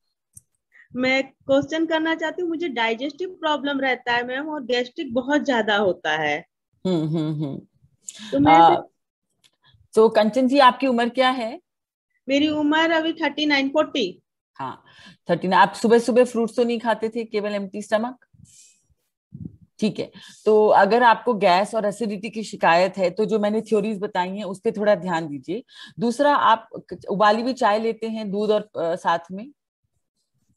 S9: मैं क्वेश्चन करना चाहती हूँ. मुझे डाइजेस्टिव प्रॉब्लम रहता है मैम, और गैस्ट्रिक बहुत ज्यादा होता है.
S4: तो मैं तो कंचन जी आपकी उम्र क्या है?
S9: मेरी उम्र अभी 39-40.
S4: हाँ 39. आप सुबह सुबह फ्रूट्स तो नहीं खाते थे, केवल एम्प्टी स्टमक? ठीक है. तो अगर आपको गैस और एसिडिटी की शिकायत है तो जो मैंने थ्योरीज बताई हैं उस पर थोड़ा ध्यान दीजिए. दूसरा, आप उबाली हुई चाय लेते हैं दूध और साथ में?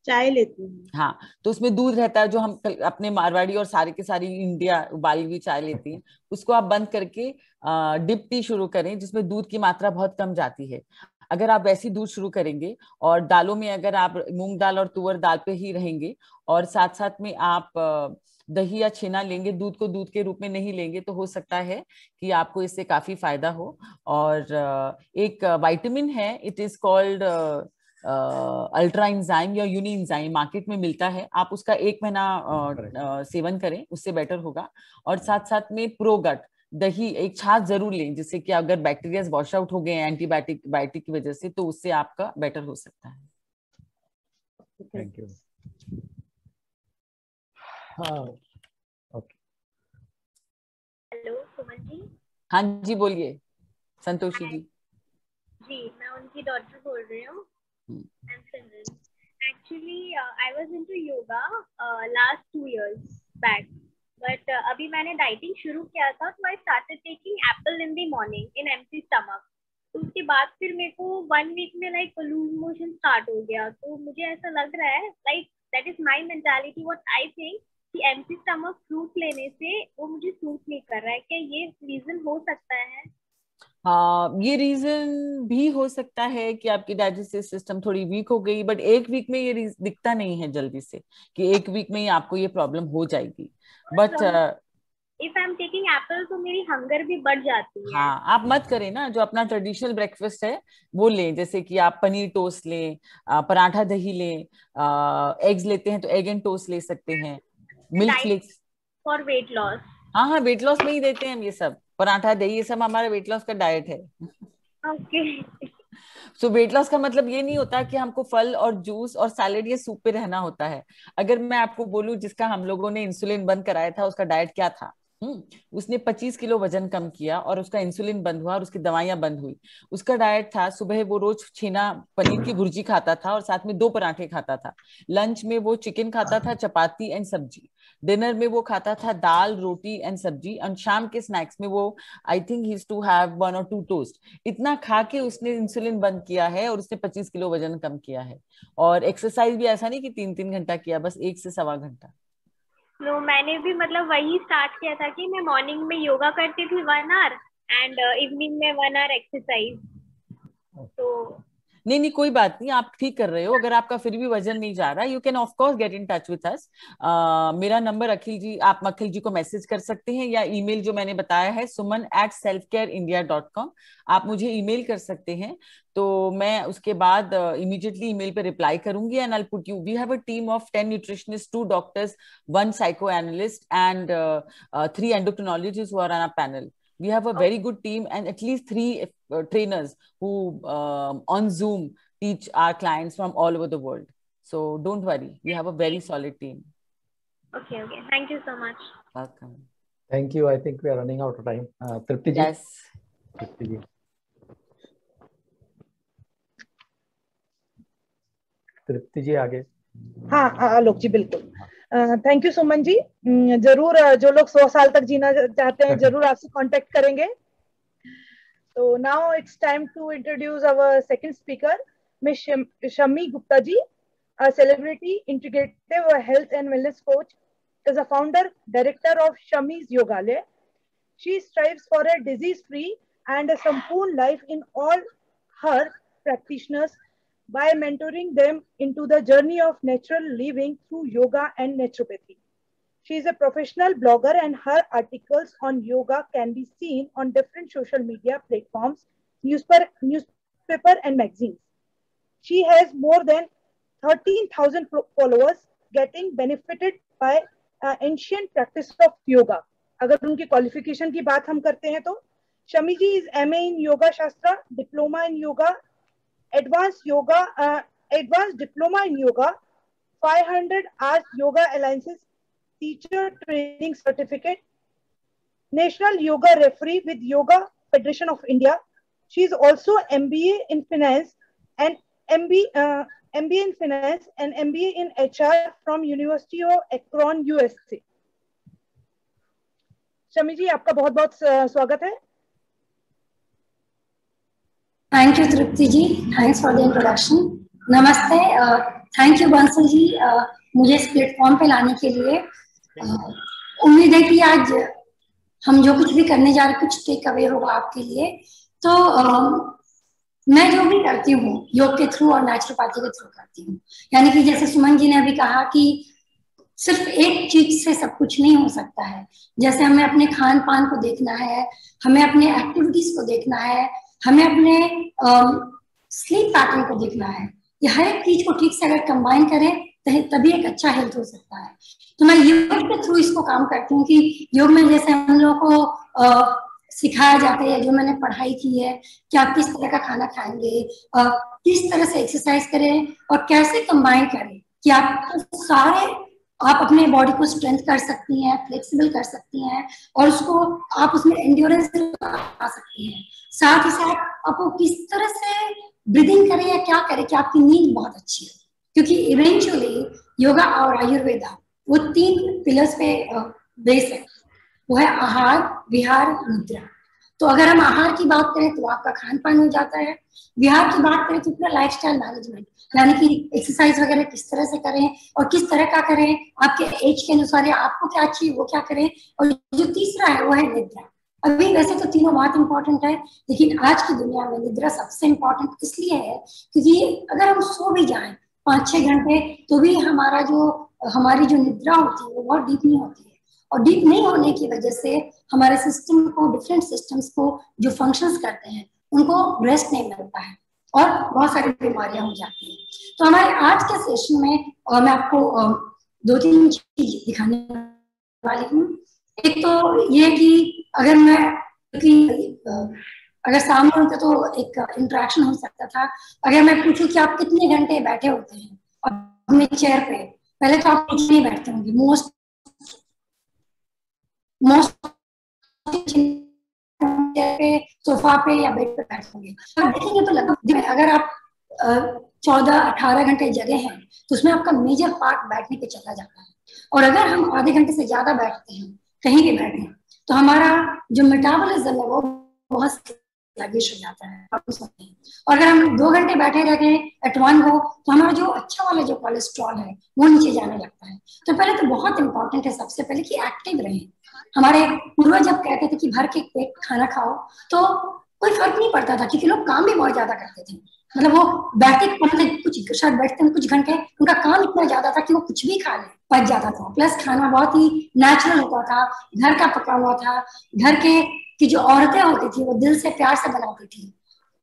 S9: चाय लेती हूँ.
S4: हाँ, तो उसमें दूध रहता है, जो हम अपने मारवाड़ी और सारे के सारी इंडिया उबाली हुई चाय लेती हैं. उसको आप बंद करके डिप टी शुरू करें जिसमें दूध की मात्रा बहुत कम जाती है. अगर आप वैसी दूध शुरू करेंगे और दालों में अगर आप मूंग दाल और तुअर दाल पे ही रहेंगे और साथ साथ में आप दही या छेना लेंगे, दूध को दूध के रूप में नहीं लेंगे, तो हो सकता है कि आपको इससे काफी फायदा हो. और एक विटामिन है, it is called ultra enzyme या यूनि एंजाइम, मार्केट में मिलता है. आप उसका 1 महीना सेवन करें, उससे बेटर होगा. और साथ साथ में प्रोगट दही, एक छाछ जरूर लें, जिससे कि अगर बैक्टीरिया वॉश आउट हो गए एंटीबायोटिक की वजह से, तो उससे आपका बेटर हो सकता है.
S3: Thank you. हाँ ओके.
S10: हेलो सुमन जी.
S4: हाँ जी बोलिए. संतोषी जी.
S10: जी, मैं उनकी डॉटर बोल रही हूँ. Actually, I was into yoga last 2 years back, but अभी मैंने डाइटिंग शुरू किया था, तो I started taking apple in the morning in empty stomach. तो उसके बाद फिर मेरे को 1 वीक में लाइक लूज मोशन स्टार्ट हो गया. तो मुझे ऐसा लग रहा है like that is my mentality, what I think, कि एम्प्टी स्टमक फ्रूट लेने से वो मुझे सूट नहीं कर रहा है. क्या ये रीजन हो सकता है?
S4: ये रीजन भी हो सकता है कि आपकी डाइजेस्टिव सिस्टम थोड़ी वीक हो गई, बट 1 वीक में ये दिखता नहीं है जल्दी से कि 1 वीक में ही आपको ये प्रॉब्लम हो जाएगी. But
S10: if I am taking Apple तो मेरी हंगर भी बढ़ जाती है.
S4: हाँ, आप मत करें ना. जो अपना ट्रेडिशनल ब्रेकफास्ट है वो लें, जैसे कि आप पनीर टोस्ट लें, पराठा दही लें, एग्स लेते हैं तो एग एंड टोस्ट ले सकते हैं, milk flakes
S10: for weight loss.
S4: हाँ, वेट लॉस में ही देते हैं हम ये सब. पराठा दही ये सब हमारा वेट लॉस का डाइट है.
S10: ओके.
S4: सो वेट लॉस का मतलब ये नहीं होता कि हमको फल और जूस और सैलेड या सूप पे रहना होता है. अगर मैं आपको बोलूं, जिसका हम लोगों ने इंसुलिन बंद कराया था, उसका डाइट क्या था? उसने 25 किलो वजन कम किया और उसका इंसुलिन बंद हुआ और उसकी दवाइयां बंद हुई. उसका डाइट था, सुबह वो रोज छेना पनीर की भुर्जी खाता था और साथ में 2 पराठे खाता था. लंच में वो चिकन खाता था, चपाती एंड सब्जी. डिनर में वो खाता था दाल रोटी एंड सब्जी. और शाम के स्नैक्स में वो I think he to have 1 or 2 toast. इतना खा के उसने इंसुलिन बंद किया है और उसने 25 किलो वजन कम किया है. और एक्सरसाइज भी ऐसा नहीं कि 3-3 घंटा किया, बस 1 से 1.25 घंटा.
S10: नो, मैंने भी मतलब वही स्टार्ट किया था कि मैं मॉर्निंग में योगा करती थी 1 आवर एंड इवनिंग में 1 आवर एक्सरसाइज. तो
S4: नहीं, कोई बात नहीं, आप ठीक कर रहे हो. अगर आपका फिर भी वजन नहीं जा रहा, you can of course get in touch with us. मेरा नंबर अखिल जी, आप अखिल जी को मैसेज कर सकते हैं, या ईमेल जो मैंने बताया है suman@selfcareindia.com, आप मुझे ईमेल कर सकते हैं. तो मैं उसके बाद इमीडिएटली ईमेल पे रिप्लाई करूंगी and I put you. We have a team of 10 nutritionist, 2 doctors, 1 psychoanalyst and 3 endocrinologists who are on our panel. We have a very good team and at least 3 trainers who on Zoom teach our clients from all over the world. So don't worry, we have a very solid team.
S10: Okay. Thank you so much.
S4: Welcome.
S3: Thank you. I think we are running out of time. Tripti ji.
S4: Yes.
S3: Tripti ji. तृप्ति जी आगे।
S1: हाँ आलोक जी बिल्कुल। Thank you Suman ji. जरूर जो लोग 100 साल तक जीना चाहते हैं जरूर आपसे कांटेक्ट करेंगे। तो now it's time to introduce our second speaker miss Shammi Gupta ji, a celebrity integrative health and wellness coach, is a founder director of Shami's Yogalaya. She strives for a disease-free and a Sampoorn life in all her practitioners by mentoring them into the journey of natural living through yoga and naturopathy. She is a professional blogger and her articles on yoga can be seen on different social media platforms, newspaper and magazines. She has more than 13,000 followers getting benefited by ancient practice of yoga. अगर उनकी qualification की बात हम करते हैं तो शमी जी is MA in Yoga Shastra, Diploma in Yoga, Advanced Diploma in Yoga, 500 hours Yoga Alliances Teacher Training Certificate, National Yoga Referee with Yoga Federation of India. She is also MBA in Finance and MBA in Finance and MBA in HR from University of Akron, USA. Shami ji आपका बहुत बहुत स्वागत है।
S11: Thank you Tripti ji, thanks for the introduction. नमस्ते, thank you Bansal ji मुझे इस platform पे लाने के लिए। उम्मीद है कि आज हम जो कुछ भी करने जा रहे कुछ टेक अवे होगा आपके लिए। तो मैं जो भी करती हूँ योग के थ्रू और नेचुरोपैथी के थ्रू करती हूँ। यानी कि जैसे सुमन जी ने अभी कहा कि सिर्फ एक चीज से सब कुछ नहीं हो सकता है। जैसे हमें अपने खान पान को देखना है, हमें अपने एक्टिविटीज को देखना है, हमें अपने स्लीप पैटर्न को देखना है। ये हर एक चीज को ठीक से अगर कंबाइन करें तभी एक अच्छा हेल्थ हो सकता है। तो मैं योग के थ्रू इसको काम करती हूँ कि योग में जैसे हम लोग को सिखाया जाता है, जो मैंने पढ़ाई की है कि आप किस तरह का खाना खाएंगे, किस तरह से एक्सरसाइज करें और कैसे कंबाइन करें कि आप अपने बॉडी को स्ट्रेंथ कर सकती हैं, फ्लेक्सिबल कर सकती हैं और उसको आप उसमें एंड्योरेंस ला सकती हैं। साथ ही साथ आपको किस तरह से ब्रीदिंग करें या क्या करें कि आपकी नींद बहुत अच्छी है। क्योंकि इवेंचुअली योगा और आयुर्वेदा वो 3 पिलर्स पे बेस है। वो है आहार, विहार, निद्रा। तो अगर हम आहार की बात करें तो आपका खान पान हो जाता है, विहार की बात करें तो पूरा लाइफस्टाइल मैनेजमेंट, यानी कि एक्सरसाइज वगैरह किस तरह से करें और किस तरह का करें, आपके एज के अनुसार आपको क्या चाहिए वो क्या करें। और जो तीसरा है वो है निद्रा। अभी वैसे तो तीनों बहुत इंपॉर्टेंट है, लेकिन आज की दुनिया में निद्रा सबसे इम्पोर्टेंट इसलिए है क्योंकि अगर हम सो भी जाएं 5-6 घंटे तो भी हमारी जो निद्रा होती है वो बहुत डीप नहीं होती है। और डीप नहीं होने की वजह से हमारे सिस्टम को, डिफरेंट सिस्टम्स को जो फंक्शंस करते हैं उनको रेस्ट नहीं मिलता है और बहुत सारी बीमारियां हो जाती हैं। तो हमारे आज के सेशन में मैं आपको 2-3 चीज दिखाने वाली हूँ। एक तो ये कि अगर सामने होता तो एक इंटरेक्शन हो सकता था। अगर मैं पूछूं कि आप कितने घंटे बैठे होते हैं अपने चेयर पे, पहले तो आप कुछ नहीं बैठते होंगे, मोस्ट पे, सोफा पे या बेड पे बैठे होंगे। देखेंगे तो लगभग अगर आप 14-18 घंटे जगह हैं तो उसमें आपका मेजर पार्ट बैठने पे चला जाता है। और अगर हम आधे घंटे से ज्यादा बैठते हैं कहीं भी बैठे तो हमारा जो मेटाबॉलिज्म है वो बहुत स्लगिश हो जाता है। और अगर हम 2 घंटे बैठे रह गए एट वन गो तो हमारा जो अच्छा वाला जो कोलेस्ट्रॉल है वो नीचे जाने लगता है। तो पहले तो बहुत इंपॉर्टेंट है सबसे पहले कि एक्टिव रहें। हमारे पूर्वज जब कहते थे कि भर के पेट खाना खाओ तो कोई फर्क नहीं पड़ता था क्योंकि लोग काम भी बहुत ज्यादा करते थे। मतलब वो बैठे कुछ शायद बैठते हैं कुछ घंटे, उनका काम इतना ज्यादा था कि वो कुछ भी खा ले पच जाता था। प्लस खाना बहुत ही नेचुरल होता था, घर का पका हुआ था। घर की जो औरतें होती थी वो दिल से प्यार से बनाती थी।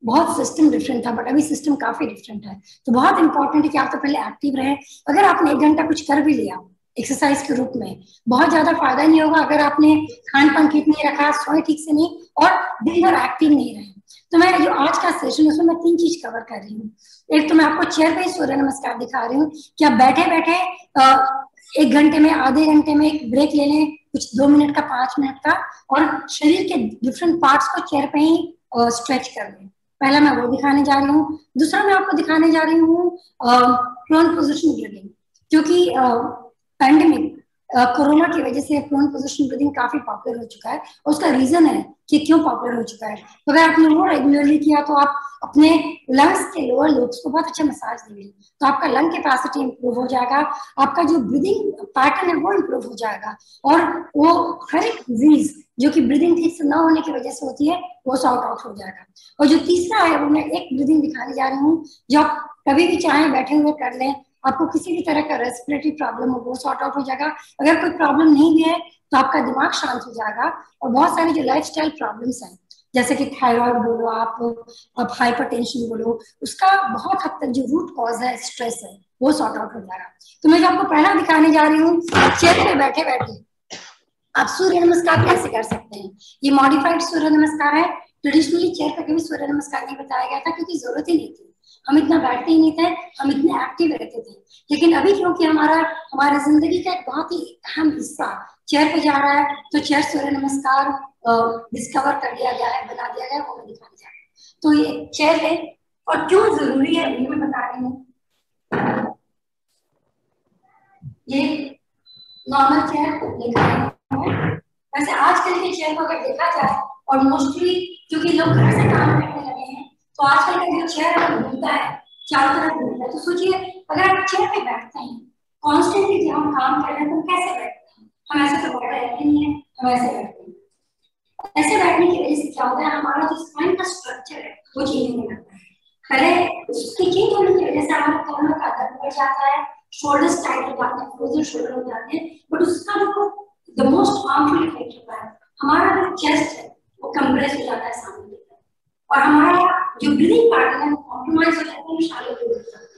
S11: बहुत सिस्टम डिफरेंट था, बट अभी सिस्टम काफी डिफरेंट है। तो बहुत इंपॉर्टेंट है कि आप तो पहले एक्टिव रहे। अगर आपने 1 घंटा कुछ कर भी लिया एक्सरसाइज के रूप में, बहुत ज्यादा फायदा नहीं होगा अगर आपने खान पान ठीक नहीं रखा, सोए ठीक से नहीं और दिन भर एक्टिव नहीं रहे। तो मैं जो आज का सेशन उसमें मैं 3 चीज कवर कर रही हूँ। एक तो मैं आपको चेयर पे सूर्य नमस्कार दिखा रही हूँ कि आप बैठे बैठे 1 घंटे में, आधे घंटे में एक ब्रेक ले लें, कुछ 2 मिनट का, 5 मिनट का, और शरीर के डिफरेंट पार्ट्स को चेयर पे ही स्ट्रेच कर लें। पहला मैं वो दिखाने जा रही हूँ। दूसरा मैं आपको दिखाने जा रही हूँ प्रोन पोजिशन ब्रीदिंग, क्योंकि पैंडेमिक कोरोना की वजह से प्रोन पोजिशन ब्रीदिंग काफी पॉपुलर हो चुका है। उसका रीजन है कि क्यों पॉपुलर हो चुका है। तो अगर आपने वो रेगुलरली किया तो आप अपने लंग्स के लोअर लोब्स को बहुत अच्छा मसाज देंगे, तो आपका लंग कैपेसिटी इंप्रूव हो जाएगा, आपका जो ब्रीदिंग पैटर्न है वो इंप्रूव हो जाएगा, और वो हर एक डिजीज जो कि ब्रीदिंग ठीक से न होने की वजह से होती है वो सॉर्ट आउट हो जाएगा। और जो तीसरा है वो मैं एक ब्रीदिंग दिखाने जा रही हूँ जो आप कभी भी चाहें बैठे हुए कर लें। आपको किसी भी तरह का रेस्पिरेटरी प्रॉब्लम हो वो सॉर्ट आउट हो जाएगा। अगर कोई प्रॉब्लम नहीं भी है तो आपका दिमाग शांत हो जाएगा। और बहुत सारी जो लाइफस्टाइल प्रॉब्लम्स हैं जैसे कि थायराइड बोलो, आप हाइपरटेंशन बोलो, उसका बहुत हद तक जो रूट कॉज है स्ट्रेस है वो सॉर्ट आउट हो जाएगा। तो मैं जो आपको पहला दिखाने जा रही हूँ, चेयर पे बैठे बैठे आप सूर्य नमस्कार कैसे कर सकते हैं। ये मॉडिफाइड सूर्य नमस्कार है। ट्रेडिशनली चेयर पे कभी सूर्य नमस्कार नहीं बताया गया था क्योंकि जरूरत ही नहीं थी, हम इतना बैठते ही नहीं थे, हम इतने एक्टिव रहते थे। लेकिन अभी क्योंकि हमारा जिंदगी का एक बहुत ही अहम हिस्सा चेयर पे जा रहा है तो चेयर सूर्य नमस्कार डिस्कवर कर दिया गया है, बना दिया गया है, वो मैं दिखाने जा रही हूँ। तो ये चेयर है और क्यों जरूरी है ये मैं बता रही हूँ। ये नॉर्मल चेयर लिखा है। वैसे आजकल के चेयर को अगर देखा जाए और मोस्टली क्योंकि लोग घर से काम करने लगे हैं तो आजकल का जो चेयर घूमता है, चारों तरफ घूमता है। तो सोचिए अगर आप चेयर पे बैठते हैं कॉन्स्टेंटली जब हम काम कर रहे हैं तो कैसे बैठते हैं। हम ऐसे तो बैठे रहते नहीं है, हम ऐसे बैठते हैं। ऐसे बैठने की वजह से क्या होता है, हमारा जो स्पाइन का स्ट्रक्चर है वो चेंज होने लगता है। पहले उसकी चेंज होने की वजह से हमारे कमर का दर्द बढ़ जाता है, शोल्डर्स टाइट हो जाते हैं, फ्रोजन शोल्डर हो जाते हैं। बट उसका जो द मोस्ट हार्मफुल इफेक्ट होता है, हमारा जो चेस्ट है वो कंप्रेस हो जाता है सामने की तरफ, और हमारा जो ब्रीदिंग पैटर्न है वो कॉम्प्रोमाइज हो जाता है, शैलो हो जाता है।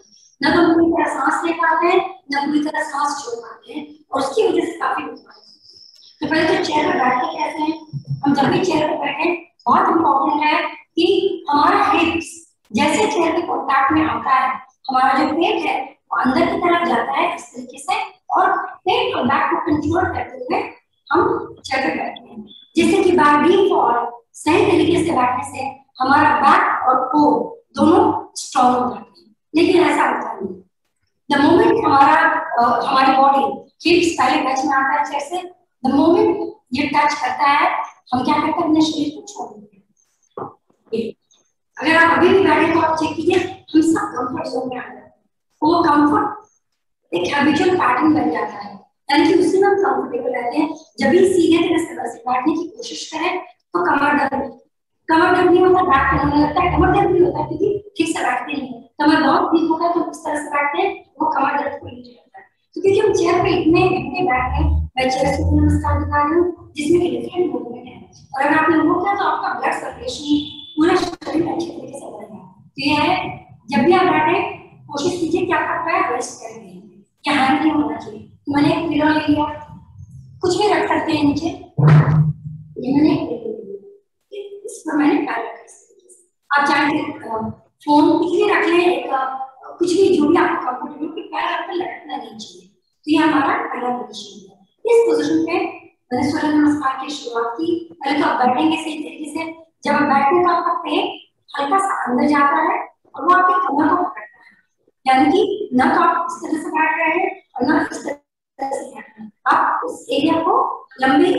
S11: न तो पूरी तरह सांस ले पाते हैं न पूरी तरह सांस छोड़ पाते हैं, और उसकी वजह से काफी नुकसान होता है। तो पहले तो चेयर पर बैठते कैसे हैं, हम जब भी चेयर पर बैठे बहुत इंपॉर्टेंट है कि हमारा हिप्स जैसे चेयर के कॉन्टैक्ट में आता है, हमारा जो पेट है वो अंदर की तरफ जाता है इस तरीके से, और पेट और बैक को कंट्रोल करते हुए हम चेयर पर बैठते हैं, जिससे कि बाय डिफॉल्ट सही तरीके से बैठने से हमारा बैक और कोर दोनों स्ट्रॉन्ग हो जाते हैं। लेकिन ऐसा होता नहीं। द मोमेंट हमारी बॉडी हिप्स पहले टच में आता है चेयर से, द मोमेंट ये टच करता है हम क्या करते हैं, अपने शरीर को छोड़ देते हैं। अगर आप अभी भी बैठे तो आप चेक कीजिए, हम सब कंफर्ट जोन में आ जाते हैं। वो कंफर्ट एक हैबिचुअल पैटर्न बन जाता है, यानी कि उसी में हम कंफर्टेबल रहते हैं। जब भी सीधे तरह से बैठने की कोशिश करें तो कमर दर्द नहीं होता, बैक पेन होने लगता है। कमर दर्द नहीं होता क्योंकि ठीक से बैठते नहीं है। कमर बहुत वीक होता है तो इस तरह से बैठते हैं, वो कमर दर्द को लीड करता है। तो क्योंकि हम चेयर पे इतने घंटे बैठ हैं, मैं चेयर से नमस्कार दिखा रही हूँ जिसमें कि डिफरेंट मूवमेंट है, और अगर आपने वो किया तो आपका ब्लड सर्कुलेशन पूरे शरीर में अच्छे तरीके से बढ़ेगा। तो ये है, जब भी आप बैठे कोशिश कीजिए कि आपका पैर रेस्ट करें, या हैंग नहीं होना चाहिए। तो मैंने एक पिलो ले लिया, कुछ भी रख सकते हैं नीचे, ये मैंने एक पिलो ले लिया, इस पर मैंने पैर रख सकते। आप चाहे फोन कुछ भी रख लें, कुछ भी जो भी आपको कंफर्टेबल, पैर आपका लटकना नहीं चाहिए। तो ये हमारा पहला पोजिशन है। इस पोजिशन पे मैंने सूर्य नमस्कार की शुरुआत की। पहले तो आप बैठेंगे सही तरीके से। जब आप बैठते हैं तो आपका पेट हल्का सा अंदर जाता है और वो आपके कमर को पकड़ता है, यानी कि न तो आप इस तरह से बैठ रहे हैं और न इस तरह से बैठ रहे हैं। आप उस एरिया को लंबे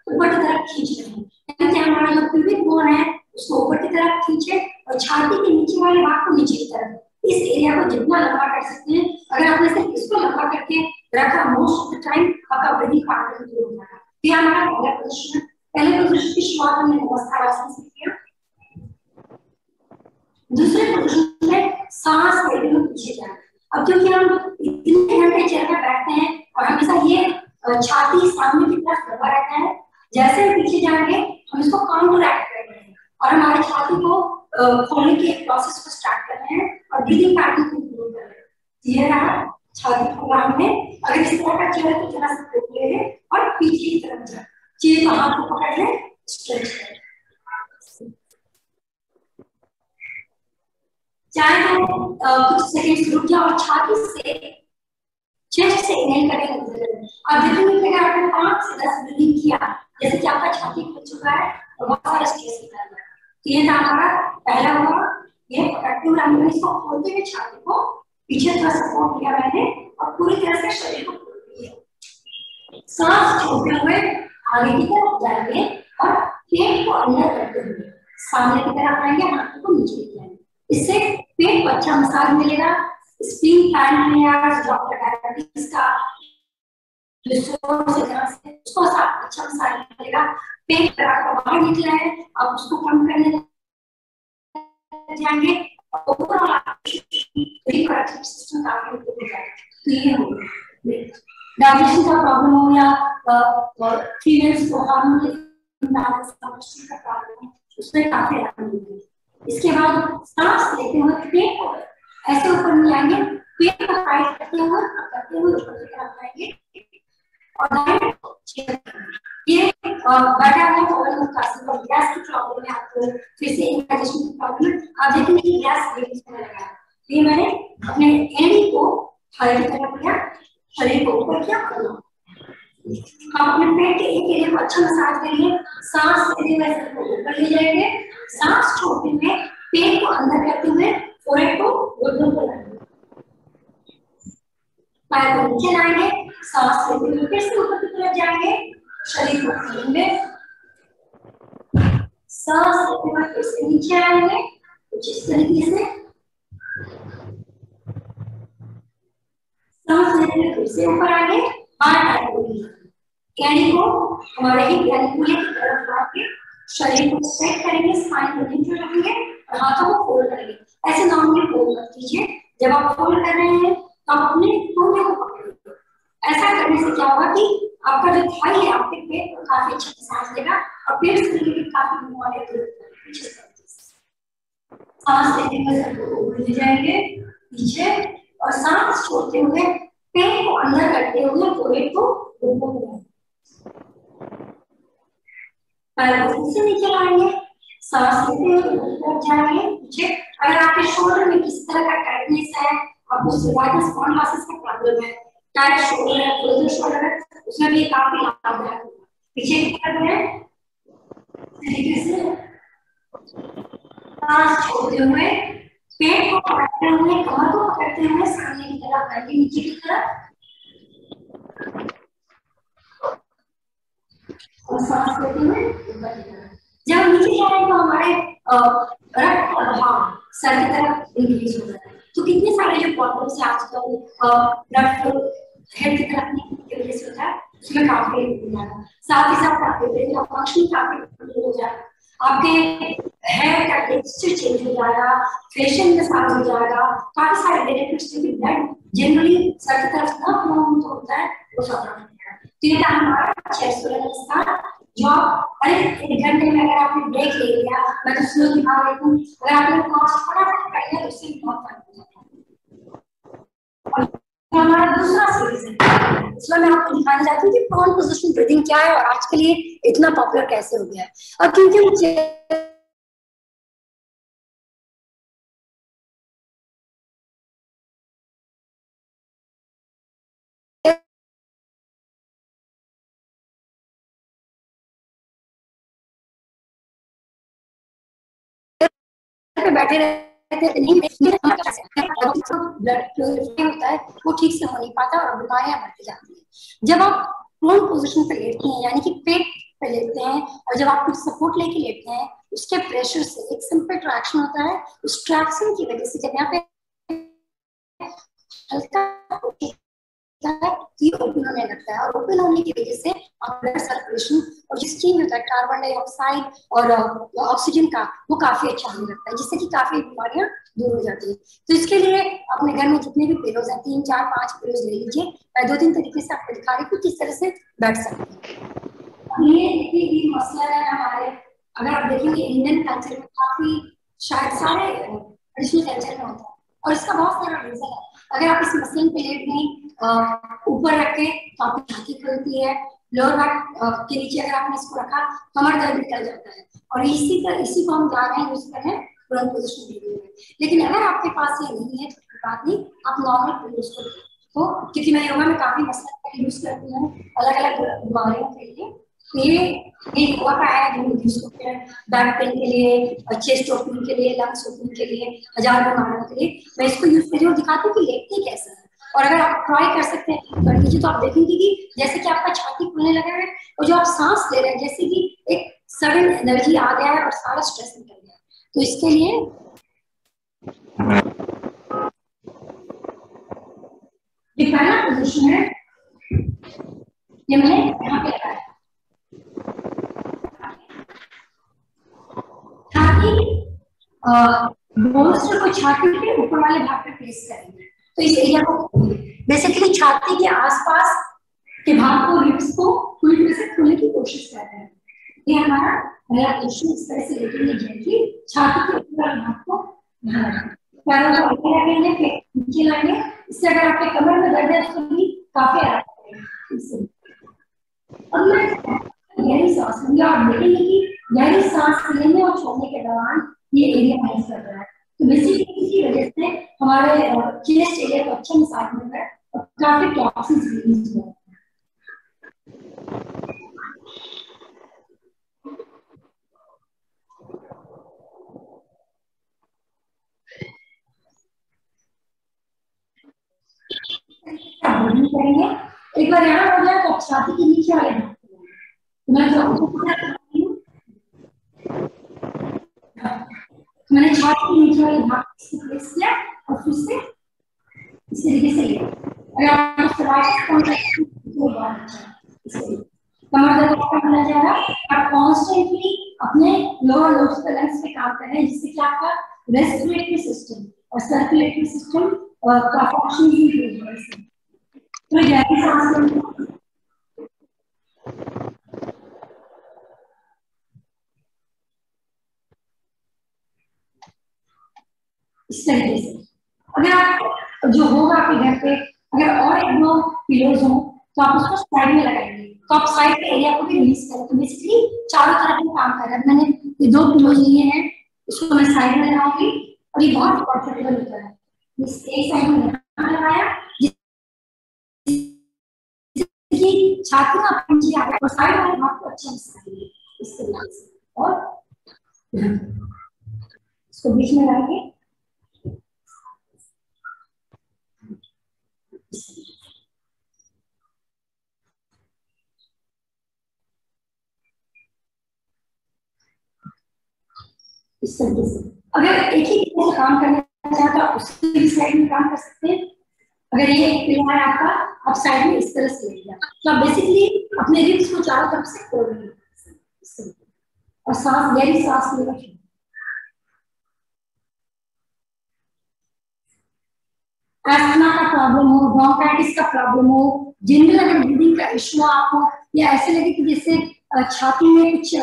S11: ऊपर की तरफ खींच रहे हैं, यानी कि हमारा जो पिल्विक बोन है उसको ऊपर की तरफ खींचे और छाती के नीचे वाले भाग को नीचे की तरफ, इस एरिया को जितना लंबा कर सकते हैं। अगर आपने सिर्फ इसको लंबा करके रखा मोस्ट ऑफ द टाइम, आपका ब्रीदिंग पैटर्न हो जाएगा। ये हमारा पहला पोजीशन है। पहले पोजीशन की शुरुआत हमने नमस्कार आसन से किया। दूसरे पोजीशन में सांस लेते हुए पीछे जाना। अब क्योंकि हम इतने घंटे चेयर पर बैठते हैं और हमेशा ये छाती सामने की तरफ दबा रहता है, जैसे हम पीछे जाएंगे हम इसको काउंटरएक्ट कर रहे हैं और हमारी छाती को खोलने के प्रोसेस को स्टार्ट कर रहे हैं और ब्रीदिंग पैटर्न को इंप्रूव कर रहे हैं। ये रहा छाती खोला हमने। अगर इस तरह का चेयर तो जरा सा ले लें और पीछे की तरफ जाए, चेयर को हाथ को पकड़ लें, स्ट्रेच करें। चाहे तो कुछ सेकंड्स रुक जाओ और छाती से चेस्ट से इनहेल करके निकलें। अब देखेंगे कि अगर आपने 5 से 10 ब्रीदिंग किया, जैसे कि आपका छाती खुल चुका है और बहुत सारा स्ट्रेस निकल रहा है। तो ये था हमारा पहला हुआ एक्टिव एब्डोमेन को खोलते हुए छाती को पीछे थोड़ा सपोर्ट किया मैंने और पूरी तरह से शरीर को खोल दिया। सांस छोड़ते हुए आगे की तरफ जाएंगे और पेट को अंदर करते हुए सामने की तरफ आएंगे, हाथों को नीचे लेके आएंगे। इससे पेट को अच्छा मसाज मिलेगा। स्प्रिंग प्लांट में यार डॉक्टर डायबिटीज का जो सोर्स है जहाँ से उसको अच्छा मसाज मिलेगा। पेट का बाहर निकला है, अब उसको कम करने जाएंगे। ओवरऑल रिप्रोडक्टिव सिस्टम काफी इम्प्रूव हो जाएगा। तो ये हो डाइजेशन का प्रॉब्लम हो या फीमेल्स को हार्मोनल इम्बैलेंस का प्रॉब्लम है, उसमें काफी आराम मिलेगा। इसके बाद सांस लेते हुए पेट को ऐसे ऊपर नहीं आएंगे, पेट को टाइट करते हुए ऊपर की तरफ आएंगे और ये बैठा हुआ प्रॉब्लम का गैस की प्रॉब्लम है आपको, फिर से इंडाइजेशन की प्रॉब्लम है, आप देखेंगे कि गैस रिलीज होने लगा है। ये मैंने अपने एड़ी को हाइट की तरफ किया, शरीर को ऊपर किया। हम अपने पेट के एक एरिया को अच्छा मसाज करेंगे। सांस लेते हुए सर को ऊपर ले जाएंगे, सांस छोड़ते हुए पेट को अंदर करते हुए फोrehead को गोल गोल कराएंगे, पैर को नीचे लाएंगे, सांस लेते हुए फिर से ऊपर की तरफ जाएंगे, शरीर को खोलेंगे, सांस लेते हुए फिर से नीचे आएंगे कुछ इस तरीके से, सांस लेते हुए फिर से ऊपर आएंगे, एड़ी को हमारे ही गैनिकुले की तरफ लाके शरीर को स्ट्रेच करेंगे, स्पाइन को नीचे रखेंगे और हाथों को फोल्ड करेंगे। ऐसे नॉर्मली फोल्ड मत कीजिए। जब आप फोल्ड कर रहे हैं तो आप अपने टोने को पकड़िए। ऐसा करने से क्या होगा कि आपका जो थाई है आपके पेट को काफी अच्छे से सांस देगा और पेट से रिलेटेड काफी बीमारियां दूर होंगी। सांस लेते हुए सर को ऊपर ले जाएंगे पीछे और सांस छोड़ते हुए पेट को अंदर करते हुए फोrehead को ऊपर ले पैर को से नीचे लाएंगे, सांस लेते हुए ऊपर जाएंगे पीछे। अगर आपके शोल्डर में किसी तरह का टाइटनेस है, आपको सर्वाइकल स्पॉन्डिलोसिस का प्रॉब्लम है, टाइट शोल्डर है, क्लोजर शोल्डर है, उसमें भी काफी लाभदायक होगा। पीछे की तरफ है तरीके से सांस छोड़ते हुए पेट को पकड़ते हुए कमर को पकड़ते हुए सामने की तरफ आएंगे, नीचे की तरफ और सांस लेते हुए ऊपर की तरफ। जब नीचे जाएंगे तो हमारे रक्त का बहाव सर की तरफ इंक्रीज हो जाता है। तो कितने सारे जो प्रॉब्लम्स है आजकल ब्लड फ्लो हेड की तरफ नहीं की वजह से होता है, उसमें काफी इम्प्रूव हो जाएगा। साथ ही साथ आपके फंक्शन काफी इम्प्रूव हो जाएगा, आपके हेयर का टेक्सचर चेंज हो जाएगा, फेशियल मसाज हो जाएगा, काफी सारे बेनिफिट्स जो कि ब्लड जनरली सर की तरफ ना फ्लो होता है वो सब हो जाएगा। तो ये था हमारा 6 सूर्य नमस्कार जो आप एक घंटे में अगर आपने ब्रेक ले लिया, मैं तो स्लो दिखा रही हूँ, अगर आपने फटाफट कर लिया तो उससे बहुत फर्क हो जाता है। हमारा दूसरा सीरीज है, इसमें मैं आपको दिखाना चाहती हूँ कि प्रोन पोजीशन ब्रीथिंग क्या है और आज के लिए इतना पॉपुलर कैसे हो गया है। और क्योंकि मुझे बैठे रहते नहीं ब्लड प्यूरिफाई होता है वो ठीक से हो नहीं पाता और बीमारियां बढ़ती जाती हैं। जब आप प्रोन पोजीशन पे लेटते हैं यानी कि पेट पे लेटते हैं और जब आप कुछ सपोर्ट लेके लेटते हैं उसके प्रेशर से एक सिंपल ट्रैक्शन होता है, उस ट्रैक्शन की वजह से जब यहाँ पे हल्का ओपन होने लगता है और ओपन होने की वजह से ब्लड सर्कुलेशन और जो स्टीम होता है कार्बन डाइऑक्साइड और ऑक्सीजन का वो काफी अच्छा होने लगता है, जिससे कि काफी बीमारियां दूर हो जाती है। तो इसके लिए अपने घर में जितने भी पिलोज हैं 3, 4, 5 पिलोज ले लीजिए। मैं 2-3 तरीके से आपको दिखा रही हूँ किस तरह से बैठ सकते हैं। ये देखिए मसला है हमारे, अगर आप देखेंगे इंडियन कल्चर में काफी शायद सारे ट्रेडिशनल कल्चर में होता है और इसका बहुत सारा रीजन है। अगर आप इस मसलन पे लेट में ऊपर रख के तो आपकी छाती खुलती है, लोअर बैक के नीचे अगर आपने इसको रखा कमर दर्द निकल जाता है और इसी को हम जा रहे हैं यूज कर रहे हैं प्रोन पोजीशन वीडियो में। लेकिन अगर आपके पास ये नहीं है तो कोई बात नहीं, आप नॉर्मल पोज को क्योंकि मैं योगा में काफी मसलन यूज करती हूँ अलग अलग बीमारियों के लिए, ये एक हुआ का है जो जिसको बैक पेन के लिए, चेस्ट ओपनिंग के लिए, लंग्स ओपनिंग के लिए, हजार बीमारियों के लिए मैं इसको यूज करी और दिखाती हूँ कि लेटती कैसा है। और अगर आप ट्राई कर सकते हैं कर लीजिए तो आप देखेंगे कि जैसे कि आपका छाती खुलने लगा है और जो आप सांस ले रहे हैं जैसे कि एक सडन एनर्जी आ गया है और सारा स्ट्रेस निकल गया है। तो इसके लिए ये पहला पोजीशन है, ये मैंने यहाँ पे लगाया छाती बोन्स को छाती के ऊपर वाले भाग पे प्लेस करेंगे। तो इस एरिया को बेसिकली छाती के आसपास के भाग को रिब्स को पूरी तरह से खोलने की कोशिश कर रहे हैं। ये हमारा पहला पोजीशन, इस तरह से लेके जेंटली छाती के ऊपर वाले भाग को ध्यान रखें। पैरों को आगे रखेंगे, फिर नीचे लाएंगे। इससे अगर आपके कमर में दर्द है तो भी काफी आराम करेगा। अब मैं गहरी सांस लूंगी और देखेंगे कि गहरी सांस लेने और छोड़ने के दौरान ये एरिया माइज कर रहा है। तो बेसिकली इसी वजह से हमारे चेस्ट एरिया को अच्छा मसाज मिल रहा है और काफी टॉक्सिन्स रिलीज हो रहे हैं। करेंगे एक बार यहाँ हो जाए तो छाती के नीचे वाले भाग मैंने छाती के नीचे वाले भाग को प्लेस किया और फिर से इस तरीके से लिया। अगर आप कमर दर्द होना जा रहा है, आप कॉन्स्टेंटली अपने लोअर लोब्स पे लंग्स पे काम कर रहे हैं जिससे कि आपका रेस्पिरेटरी सिस्टम और सर्कुलेटरी सिस्टम का फंक्शन भी इंप्रूव हो रहा है। तो गहरी सांस लें, इस तरीके से। अगर आप जो होगा आपके घर पे अगर और एक दो पिलोज हो तो आप उसको साइड में लगाएंगे तो आप साइड के एरिया को भी रिलीज करें। तो बेसिकली चारों तरफ में काम कर रहा है। मैंने ये दो पिलोज लिए हैं, इसको मैं साइड में लगाऊंगी और ये बहुत कंफर्टेबल होता है। इस एक साइड में लगाया छाती में आप नीचे आ गए और साइड वाले भाग को अच्छे से इस तरीके से और इसको बीच में लाएंगे। इस तरीके से अगर एक ही से काम करना चाहते हो उसकी भी साइड में काम कर सकते हैं। अगर ये एक पिलर है आपका, आप साइड में इस तरह से लेंगे तो आप बेसिकली अपने रिब्स को चारों तरफ से खोल रहे हैं और सांस गहरी सांस ले रखें। एस्थमा का प्रॉब्लम हो, ब्रोंकाइटिस का प्रॉब्लम हो, जनरल अगर ब्रीदिंग का इश्यू आपको या ऐसे लगे कि जैसे छाती में कुछ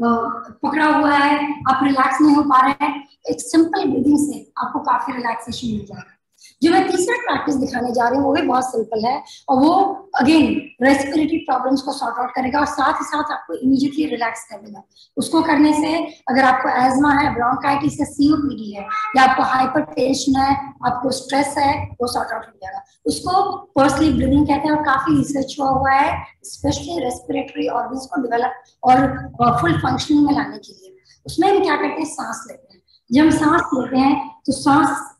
S11: पकड़ा हुआ है, आप रिलैक्स नहीं हो पा रहे हैं, एक सिंपल ब्रीदिंग से आपको काफी रिलैक्सेशन मिल जाएगा। जो मैं तीसरा प्रैक्टिस दिखाने जा रही हूँ वो भी बहुत सिंपल है और वो अगेन रेस्पिरेटरी प्रॉब्लम्स को सॉर्ट आउट करेगा और साथ ही साथ आपको इमीडिएटली रिलैक्स कर देगा। उसको करने से अगर आपको एज्मा है, ब्रोंकाइटिस है, सीओपीडी है या आपको हाइपरटेंशन है, आपको स्ट्रेस है, वो सॉर्ट आउट हो जाएगा। उसको पर्सनली ब्रीदिंग कहते हैं और काफी रिसर्च हुआ है स्पेशली रेस्पिरेटरी ऑर्गन्स को डेवलप और फुल फंक्शनिंग में लाने के लिए। उसमें हम क्या करते हैं, सांस लेते हैं। जब हम सांस लेते हैं तो सांस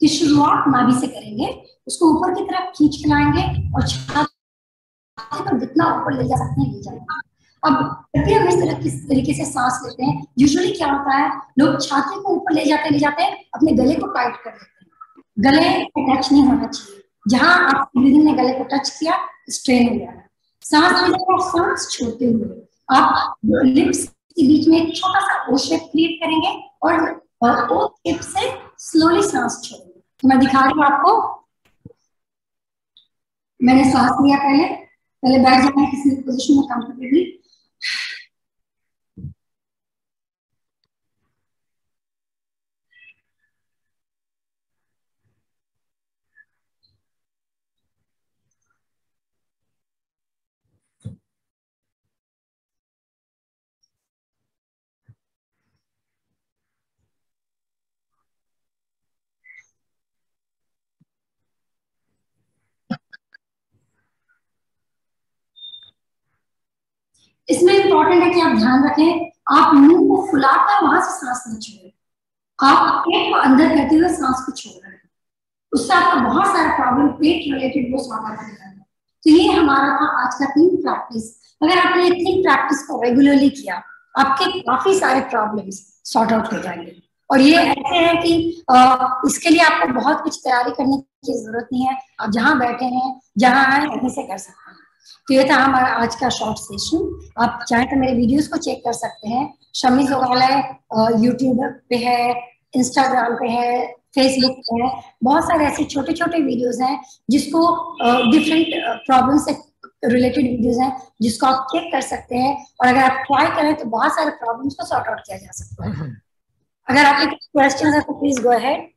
S11: की शुरुआत नाभि से करेंगे, उसको ऊपर की तरफ खींच के लाएंगे और छाती पर जितना ऊपर ले जा सकते हैं ले जाएंगे। अब जब भी हम इस तरह किस तरीके से सांस लेते हैं यूजुअली क्या होता है, लोग छाती को ऊपर ले जाते हैं अपने गले को टाइट कर लेते हैं। गले को टच नहीं होना चाहिए, जहां आप ब्रीदिंग ने गले को टच किया स्ट्रेन हो जाएगा। सांस लेते और सांस छोड़ते हुए आप लिप्स के बीच में एक छोटा सा ओ शेप क्रिएट करेंगे और ओ शेप से स्लोली सांस छोड़ेंगे। तो मैं दिखा रही हूँ आपको, मैंने सांस लिया, पहले बैठ जाना किसी पोजीशन में कंफर्टेबली। इसमें इंपॉर्टेंट है कि आप ध्यान रखें, आप मुंह को फुलाकर वहां से सांस न छोड़ें, आप पेट को अंदर करते हुए सांस को छोड़ रहे हैं, उससे आपका बहुत सारा प्रॉब्लम पेट रिलेटेड वो सॉर्ट आउट हो जाएगा। तो ये हमारा था आज का 3 प्रैक्टिस। अगर आपने 3 प्रैक्टिस को रेगुलरली किया, आपके काफी सारे प्रॉब्लम्स सॉर्ट आउट हो जाएंगे। और ये ऐसे है कि इसके लिए आपको बहुत कुछ तैयारी करने की जरूरत नहीं है, आप जहाँ बैठे हैं, जहाँ आए वहीं से कर सकते हैं। तो ये था हमारा आज का शॉर्ट सेशन। आप चाहे तो मेरे वीडियोस को चेक कर सकते हैं, शम्मी जोगाला यूट्यूब पे है, इंस्टाग्राम पे है, फेसबुक पे है, बहुत सारे ऐसे छोटे छोटे वीडियोस हैं जिसको डिफरेंट प्रॉब्लम से रिलेटेड वीडियोस हैं जिसको आप चेक कर सकते हैं। और अगर आप ट्राई करें तो बहुत सारे प्रॉब्लम्स को सॉर्ट आउट किया जा सकता है। अगर आपके क्वेश्चन है तो please go ahead.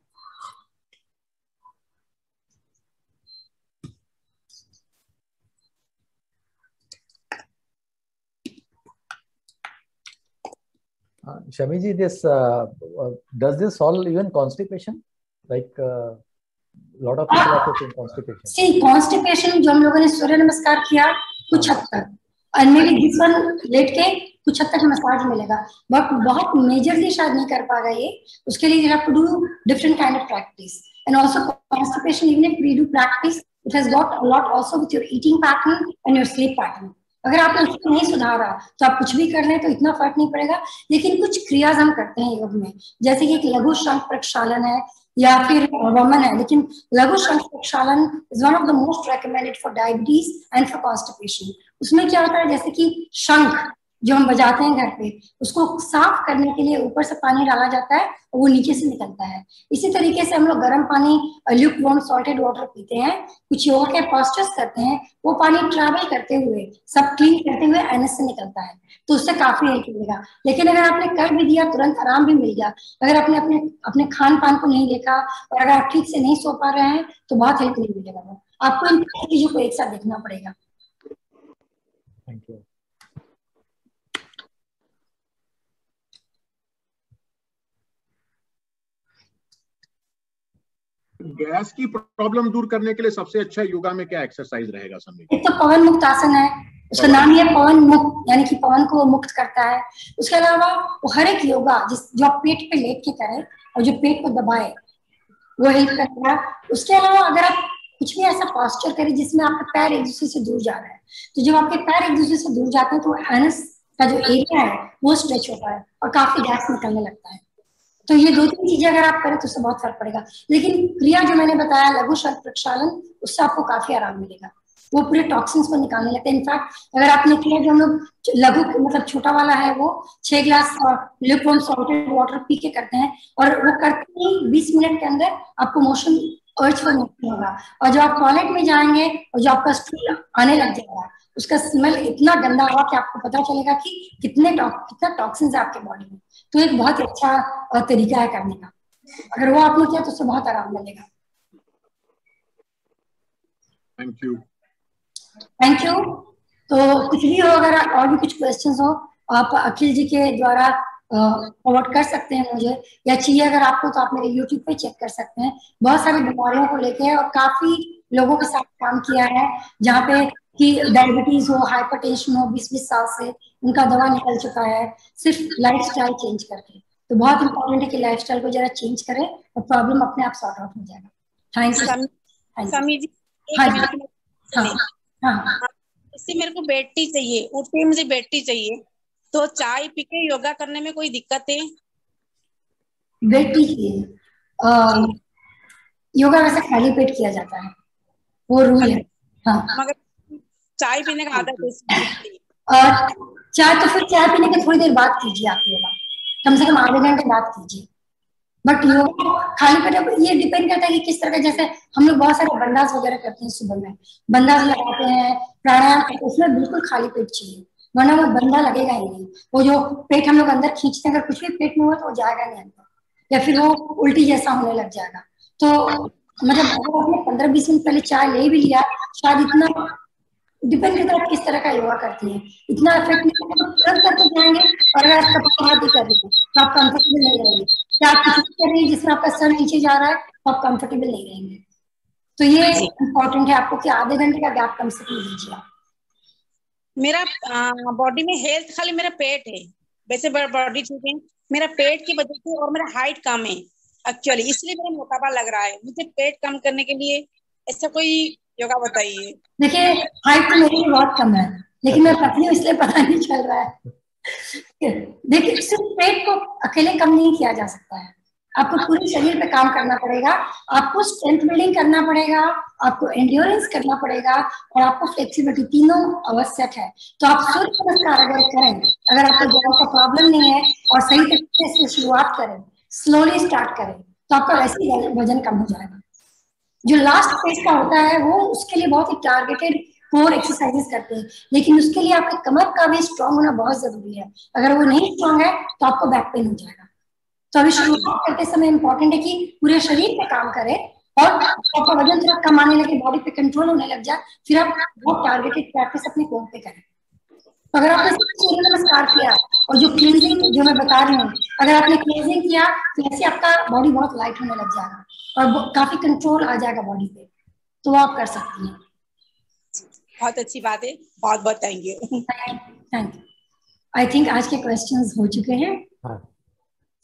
S3: Shami ji, this does this solve even constipation? Like lot of people are facing constipation.
S11: See, constipation जो हम लोगों ने सूर्य नमस्कार किया कुछ हद तक, और may be this one let के कुछ हद तक मसाज मिलेगा, बट बहुत मेजरली शायद नहीं कर पाएगा ये। उसके लिए you have to do different kind of practice, and also constipation even if we do practice, it has got a lot also with your eating pattern and your sleep pattern. अगर आपने उसको नहीं सुधारा तो आप कुछ भी कर लें तो इतना फर्क नहीं पड़ेगा। लेकिन कुछ क्रियाज हम करते हैं योग में, जैसे कि एक लघु शंख प्रक्षालन है या फिर वमन है, लेकिन Laghu Shankh Prakshalan is one of the most recommended for diabetes and for constipation. उसमें क्या होता है, जैसे कि शंख जो हम बजाते हैं घर पे, उसको साफ करने के लिए ऊपर से पानी डाला जाता है और वो नीचे से निकलता है। इसी तरीके से हम लोग गर्म पानी ल्यूक वार्म सॉल्टेड वाटर पीते हैं, कुछ योगा के पोस्चर्स करते हैं, वो पानी ट्रैवल करते हुए सब क्लीन करते हुए एनएस से निकलता है, तो उससे काफी हेल्प मिलेगा। लेकिन अगर आपने कर भी दिया तुरंत आराम भी मिल गया, अगर आपने अपने अपने खान पान को नहीं देखा और अगर आप ठीक से नहीं सो पा रहे हैं तो बहुत हेल्प नहीं मिलेगा। आपको इन चीजों को एक साथ देखना पड़ेगा।
S3: Thank you.
S8: गैस की प्रॉब्लम दूर करने के लिए सबसे अच्छा योगा में क्या एक्सरसाइज रहेगा समय?
S11: एक तो पवन मुक्त आसन है, उसका नाम ही है पवन मुक्त, यानी कि पवन को मुक्त करता है। उसके अलावा वो हर एक योगा जो आप पेट पे लेट के करें और जो पेट को दबाए वो हेल्प करता है। उसके अलावा अगर आप कुछ भी ऐसा पोस्चर करें जिसमें आपके पैर एक दूसरे से दूर जा रहे हैं, तो जब आपके पैर एक दूसरे से दूर जाते हैं तो एनस का जो एरिया है वो स्ट्रेच होता है और काफी गैस निकलने लगता है। तो ये 2-3 चीजें अगर आप करें तो उससे बहुत फर्क पड़ेगा। लेकिन क्रिया जो मैंने बताया लघु शंख प्रक्षालन, उससे आपको काफी आराम मिलेगा, वो पूरे टॉक्सिन्स को निकालने लगते हैं। इनफैक्ट अगर आपने किया जो हम लोग लघु मतलब छोटा वाला है वो 6 glass lukewarm salted water P के करते हैं और वो करते ही 20 मिनट के अंदर आपको मोशन अर्ज पर नहीं होगा, और जब आप टॉयलेट में जाएंगे और जो आपका स्टूल आने लग जाएगा उसका स्मेल इतना गंदा होगा कि आपको पता चलेगा कि कितना टॉक्सिन्स है आपके बॉडी में। तो एक बहुत अच्छा तरीका है करने का, अगर वो आपने किया तो उससे बहुत आराम मिलेगा।
S8: Thank you.
S11: Thank you. तो कुछ भी हो, अगर और भी कुछ क्वेश्चंस हो आप अखिल जी के द्वारा फॉरवर्ड कर सकते हैं मुझे, या चाहिए अगर आपको तो आप मेरे यूट्यूब पे चेक कर सकते हैं। बहुत सारी बीमारियों को लेके और काफी लोगों के साथ काम किया है जहाँ पे कि डायबिटीज हो, हाइपरटेंशन हो, 20-20 साल से उनका दवा निकल चुका है सिर्फ लाइफस्टाइल चेंज करके। तो बहुत इंपॉर्टेंट है कि लाइफस्टाइल को जरा चेंज करें और प्रॉब्लम अपने आप सॉर्ट आउट हो जाएगा। Thank you.
S12: समी जी, इससे मेरे को बैठती चाहिए, उठते ही मुझे बैठती चाहिए, तो चाय पी के योगा करने में कोई दिक्कत है?
S11: बैठती चाहिए, योगा वैसे खाली पेट किया जाता है, वो रूल है। हाँ,
S12: मगर चाय पीने का आदत
S11: है। चाय तो फिर चाय पीने के थोड़ी देर बाद कीजिए आप योगा, कम से कम आधे घंटे बाद कीजिए। बट योगा खाली पेट ये डिपेंड करता है कि किस तरह का, जैसे हम लोग बहुत सारे बंदास वगैरह करते हैं सुबह में, बंदास लगाते हैं, प्राणायाम करते हैं, उसमें बिल्कुल खाली पेट चाहिए, वरना वो बंदा लगेगा ही नहीं। वो जो पेट हम लोग अंदर खींचते हैं, अगर कुछ भी पेट में हुआ तो वो जाएगा नहीं अंदर, या फिर वो उल्टी जैसा होने लग जाएगा। तो मतलब अगर आपने 15-20 मिनट पहले चाय ले भी लिया, शायद इतना डिपेंड करता है किस तरह का योगा करती है, इतना इफेक्ट नहीं तो तुरंत करते जाएंगे। और अगर आप कपालभाति भी कर रही है तो आप कंफर्टेबल नहीं रहेंगे, क्या आप कुछ कर रही है जिसमें आपका सर नीचे जा रहा है तो आप कंफर्टेबल नहीं रहेंगे। तो ये इम्पोर्टेंट है आपको कि आधे घंटे का गैप कम से कम दीजिए।
S12: मेरा बॉडी में हेल्थ खाली मेरा पेट है, वैसे बॉडी ठीक है, मेरा पेट की वजह से और मेरा हाइट कम है एक्चुअली, इसलिए मेरा मोटापा लग रहा है। मुझे पेट कम करने के लिए ऐसा कोई योगा बताइए।
S11: देखिए हाइट तो मेरी बहुत कम है, लेकिन मैं पतली हूँ इसलिए पता नहीं चल रहा है। देखिए सिर्फ पेट को अकेले कम नहीं किया जा सकता है, आपको पूरे शरीर पे काम करना पड़ेगा, आपको स्ट्रेंथ बिल्डिंग करना पड़ेगा, आपको एंड्योरेंस करना पड़ेगा और आपको फ्लेक्सिबिलिटी, तीनों आवश्यक है। तो आप सूर्य नमस्कार अगर करें, अगर आपको जॉइंट का प्रॉब्लम नहीं है और सही तरीके से शुरुआत करें, स्लोली स्टार्ट करें, तो आपका वैसे ही वजन कम हो जाएगा। जो लास्ट फेज का होता है वो उसके लिए बहुत ही टारगेटेड कोर एक्सरसाइजेस करते हैं, लेकिन उसके लिए आपके कमर का भी स्ट्रांग होना बहुत जरूरी है। अगर वो नहीं स्ट्रांग है तो आपको बैक पेन हो जाएगा। तो अभी शुरुआत करते समय इम्पोर्टेंट है कि पूरे शरीर पे काम करें और आपका वजन थोड़ा कम आने लगे, बॉडी पे कंट्रोल होने लग जाए, फिर आप बहुत टारगेटेड प्रैक्टिस अपने कोर पे करें। तो अगर आपने सूर्य नमस्कार किया और जो क्लींजिंग जो मैं बता रही हूँ, अगर आपने क्लींजिंग किया तो ऐसे आपका बॉडी बहुत लाइट होने लग जाएगा और काफी कंट्रोल आ जाएगा बॉडी पे, तो वो आप कर सकती हैं।
S12: बहुत अच्छी बात है, बहुत बहुत thank you.
S11: Thank you. I think आज के क्वेश्चंस हो चुके हैं,
S3: हाँ।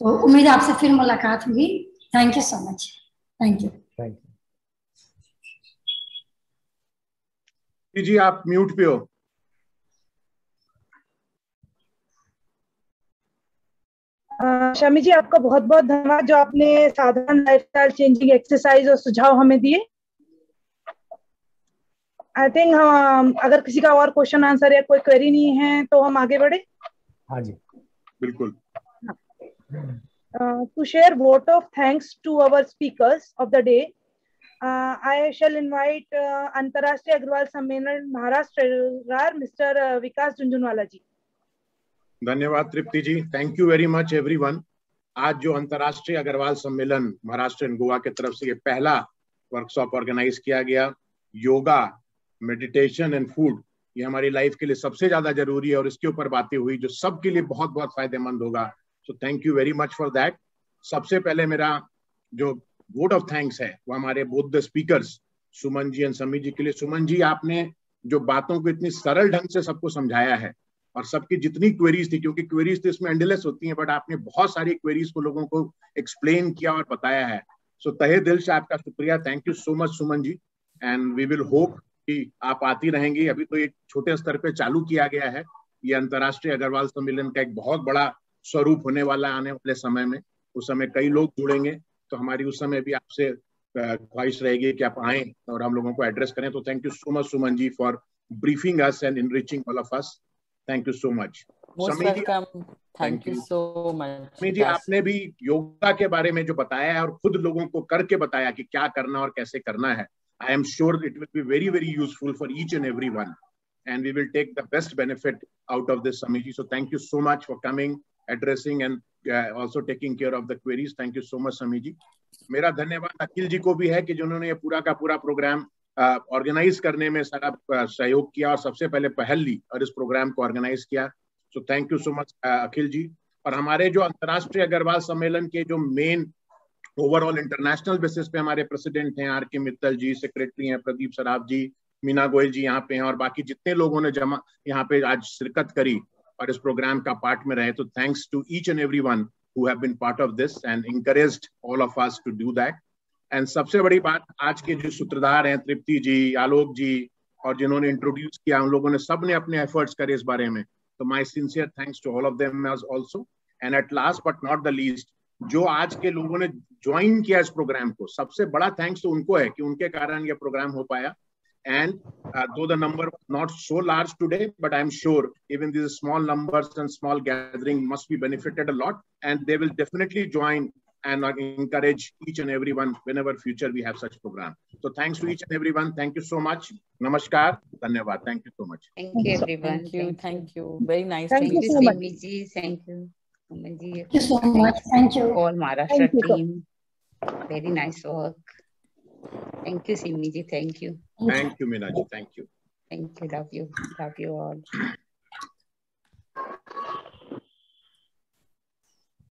S11: तो उम्मीद है आपसे फिर मुलाकात होगी। Thank you so much. Thank you.
S3: Thank
S8: you ji, आप म्यूट पे हो।
S1: शमी जी आपका बहुत बहुत धन्यवाद जो आपने साधारण लाइफस्टाइल चेंजिंग एक्सरसाइज और सुझाव हमें दिए। आई थिंक अगर किसी का और क्वेश्चन आंसर या कोई क्वेरी नहीं है तो हम आगे बढ़े।
S3: हाँ जी
S8: बिल्कुल।
S1: To share vote of thanks to our speakers of the day, I shall invite अंतर्राष्ट्रीय अग्रवाल सम्मेलन महाराष्ट्र Mr. विकास झुंझुनवाला जी।
S8: धन्यवाद Tripti ji, thank you very much everyone. आज जो अंतर्राष्ट्रीय अग्रवाल सम्मेलन महाराष्ट्र एंड गोवा की तरफ से ये पहला वर्कशॉप ऑर्गेनाइज किया गया, योगा, मेडिटेशन एंड फूड, ये हमारी लाइफ के लिए सबसे ज्यादा जरूरी है और इसके ऊपर बातें हुई जो सबके लिए बहुत बहुत फायदेमंद होगा। सो thank you very much for that. सबसे पहले मेरा जो वोट ऑफ थैंक्स है वो हमारे both the speakers Suman ji and Sami ji के लिए। सुमन जी, आपने जो बातों को इतनी सरल ढंग से सबको समझाया है और सबकी जितनी क्वेरीज थी, क्योंकि क्वेरीज तो इसमें एंडलेस होती हैं, बट आपने बहुत सारी क्वेरीज को लोगों को एक्सप्लेन किया और बताया है। सो तहे दिल से आपका शुक्रिया, thank you so much Suman ji. And we will hope कि आप आती रहेंगी। अभी तो एक छोटे स्तर पे चालू किया गया है, ये अंतर्राष्ट्रीय अग्रवाल सम्मेलन का एक बहुत बड़ा स्वरूप होने वाला आने वाले समय में। उस समय कई लोग जुड़ेंगे, तो हमारी उस समय भी आपसे ख्वाहिश रहेगी कि आप आएं और हम लोगों को एड्रेस करें। तो thank you so much Suman ji for briefing us and enriching all of us. Thank you so much.
S4: Most welcome, thank you so much.
S8: Sami ji, आपने भी योगा के बारे में जो बताया है और खुद लोगों को करके बताया कि क्या करना और कैसे करना है, I am sure it will be very, very useful for each and every one. And we will take the best benefit out of this, Samiji. So thank you so much for coming, addressing and also taking care of the queries. Thank you so much, Samiji. मेरा धन्यवाद अखिल जी को भी है कि जिन्होंने ये पूरा का पूरा प्रोग्राम ऑर्गेनाइज करने में सारा सहयोग किया और सबसे पहले पहल ली और इस प्रोग्राम को ऑर्गेनाइज किया। So thank you so much Akhil ji. और हमारे जो अंतर्राष्ट्रीय अग्रवाल सम्मेलन के जो मेन ओवरऑल इंटरनेशनल बेसिस पे हमारे प्रेसिडेंट हैं आर के मित्तल जी, सेक्रेटरी हैं प्रदीप सराफ जी, मीना गोयल जी यहाँ पे हैं और बाकी जितने लोगों ने जमा यहाँ पे आज शिरकत करी और इस प्रोग्राम का पार्ट में रहे, तो thanks to each and everyone who have been part of this and encouraged all of us to do that. And सबसे बड़ी बात, आज के जो सूत्रधार हैं तृप्ति जी, आलोक जी और जिन्होंने इंट्रोड्यूस किया, उन लोगों ने सब ने अपने एफर्ट्स करे इस बारे में, तो my sincere thanks to all of them also. And at last but not the least, जो आज के लोगों ने ज्वाइन किया इस प्रोग्राम को, सबसे बड़ा थैंक्स तो उनको है कि उनके कारण ये प्रोग्राम हो पाया। And though the number was not so large today, but I'm sure even these small numbers and small gathering must be benefited a lot, and they will definitely join and encourage each and everyone whenever future we have such program. So thanks to each and everyone. Thank you so much. Namaskar. Dhanyawad. Thank you so much.
S13: Thank you everyone.
S4: Thank you. Very nice.
S13: Thank you so much. Thank you.
S11: Thank you so much. Thank you.
S13: All Maharashtra team. Very nice work. Thank you, Simiji. Thank you.
S8: Thank you, Minaji. Thank you.
S13: Thank you. Love you. Love you all.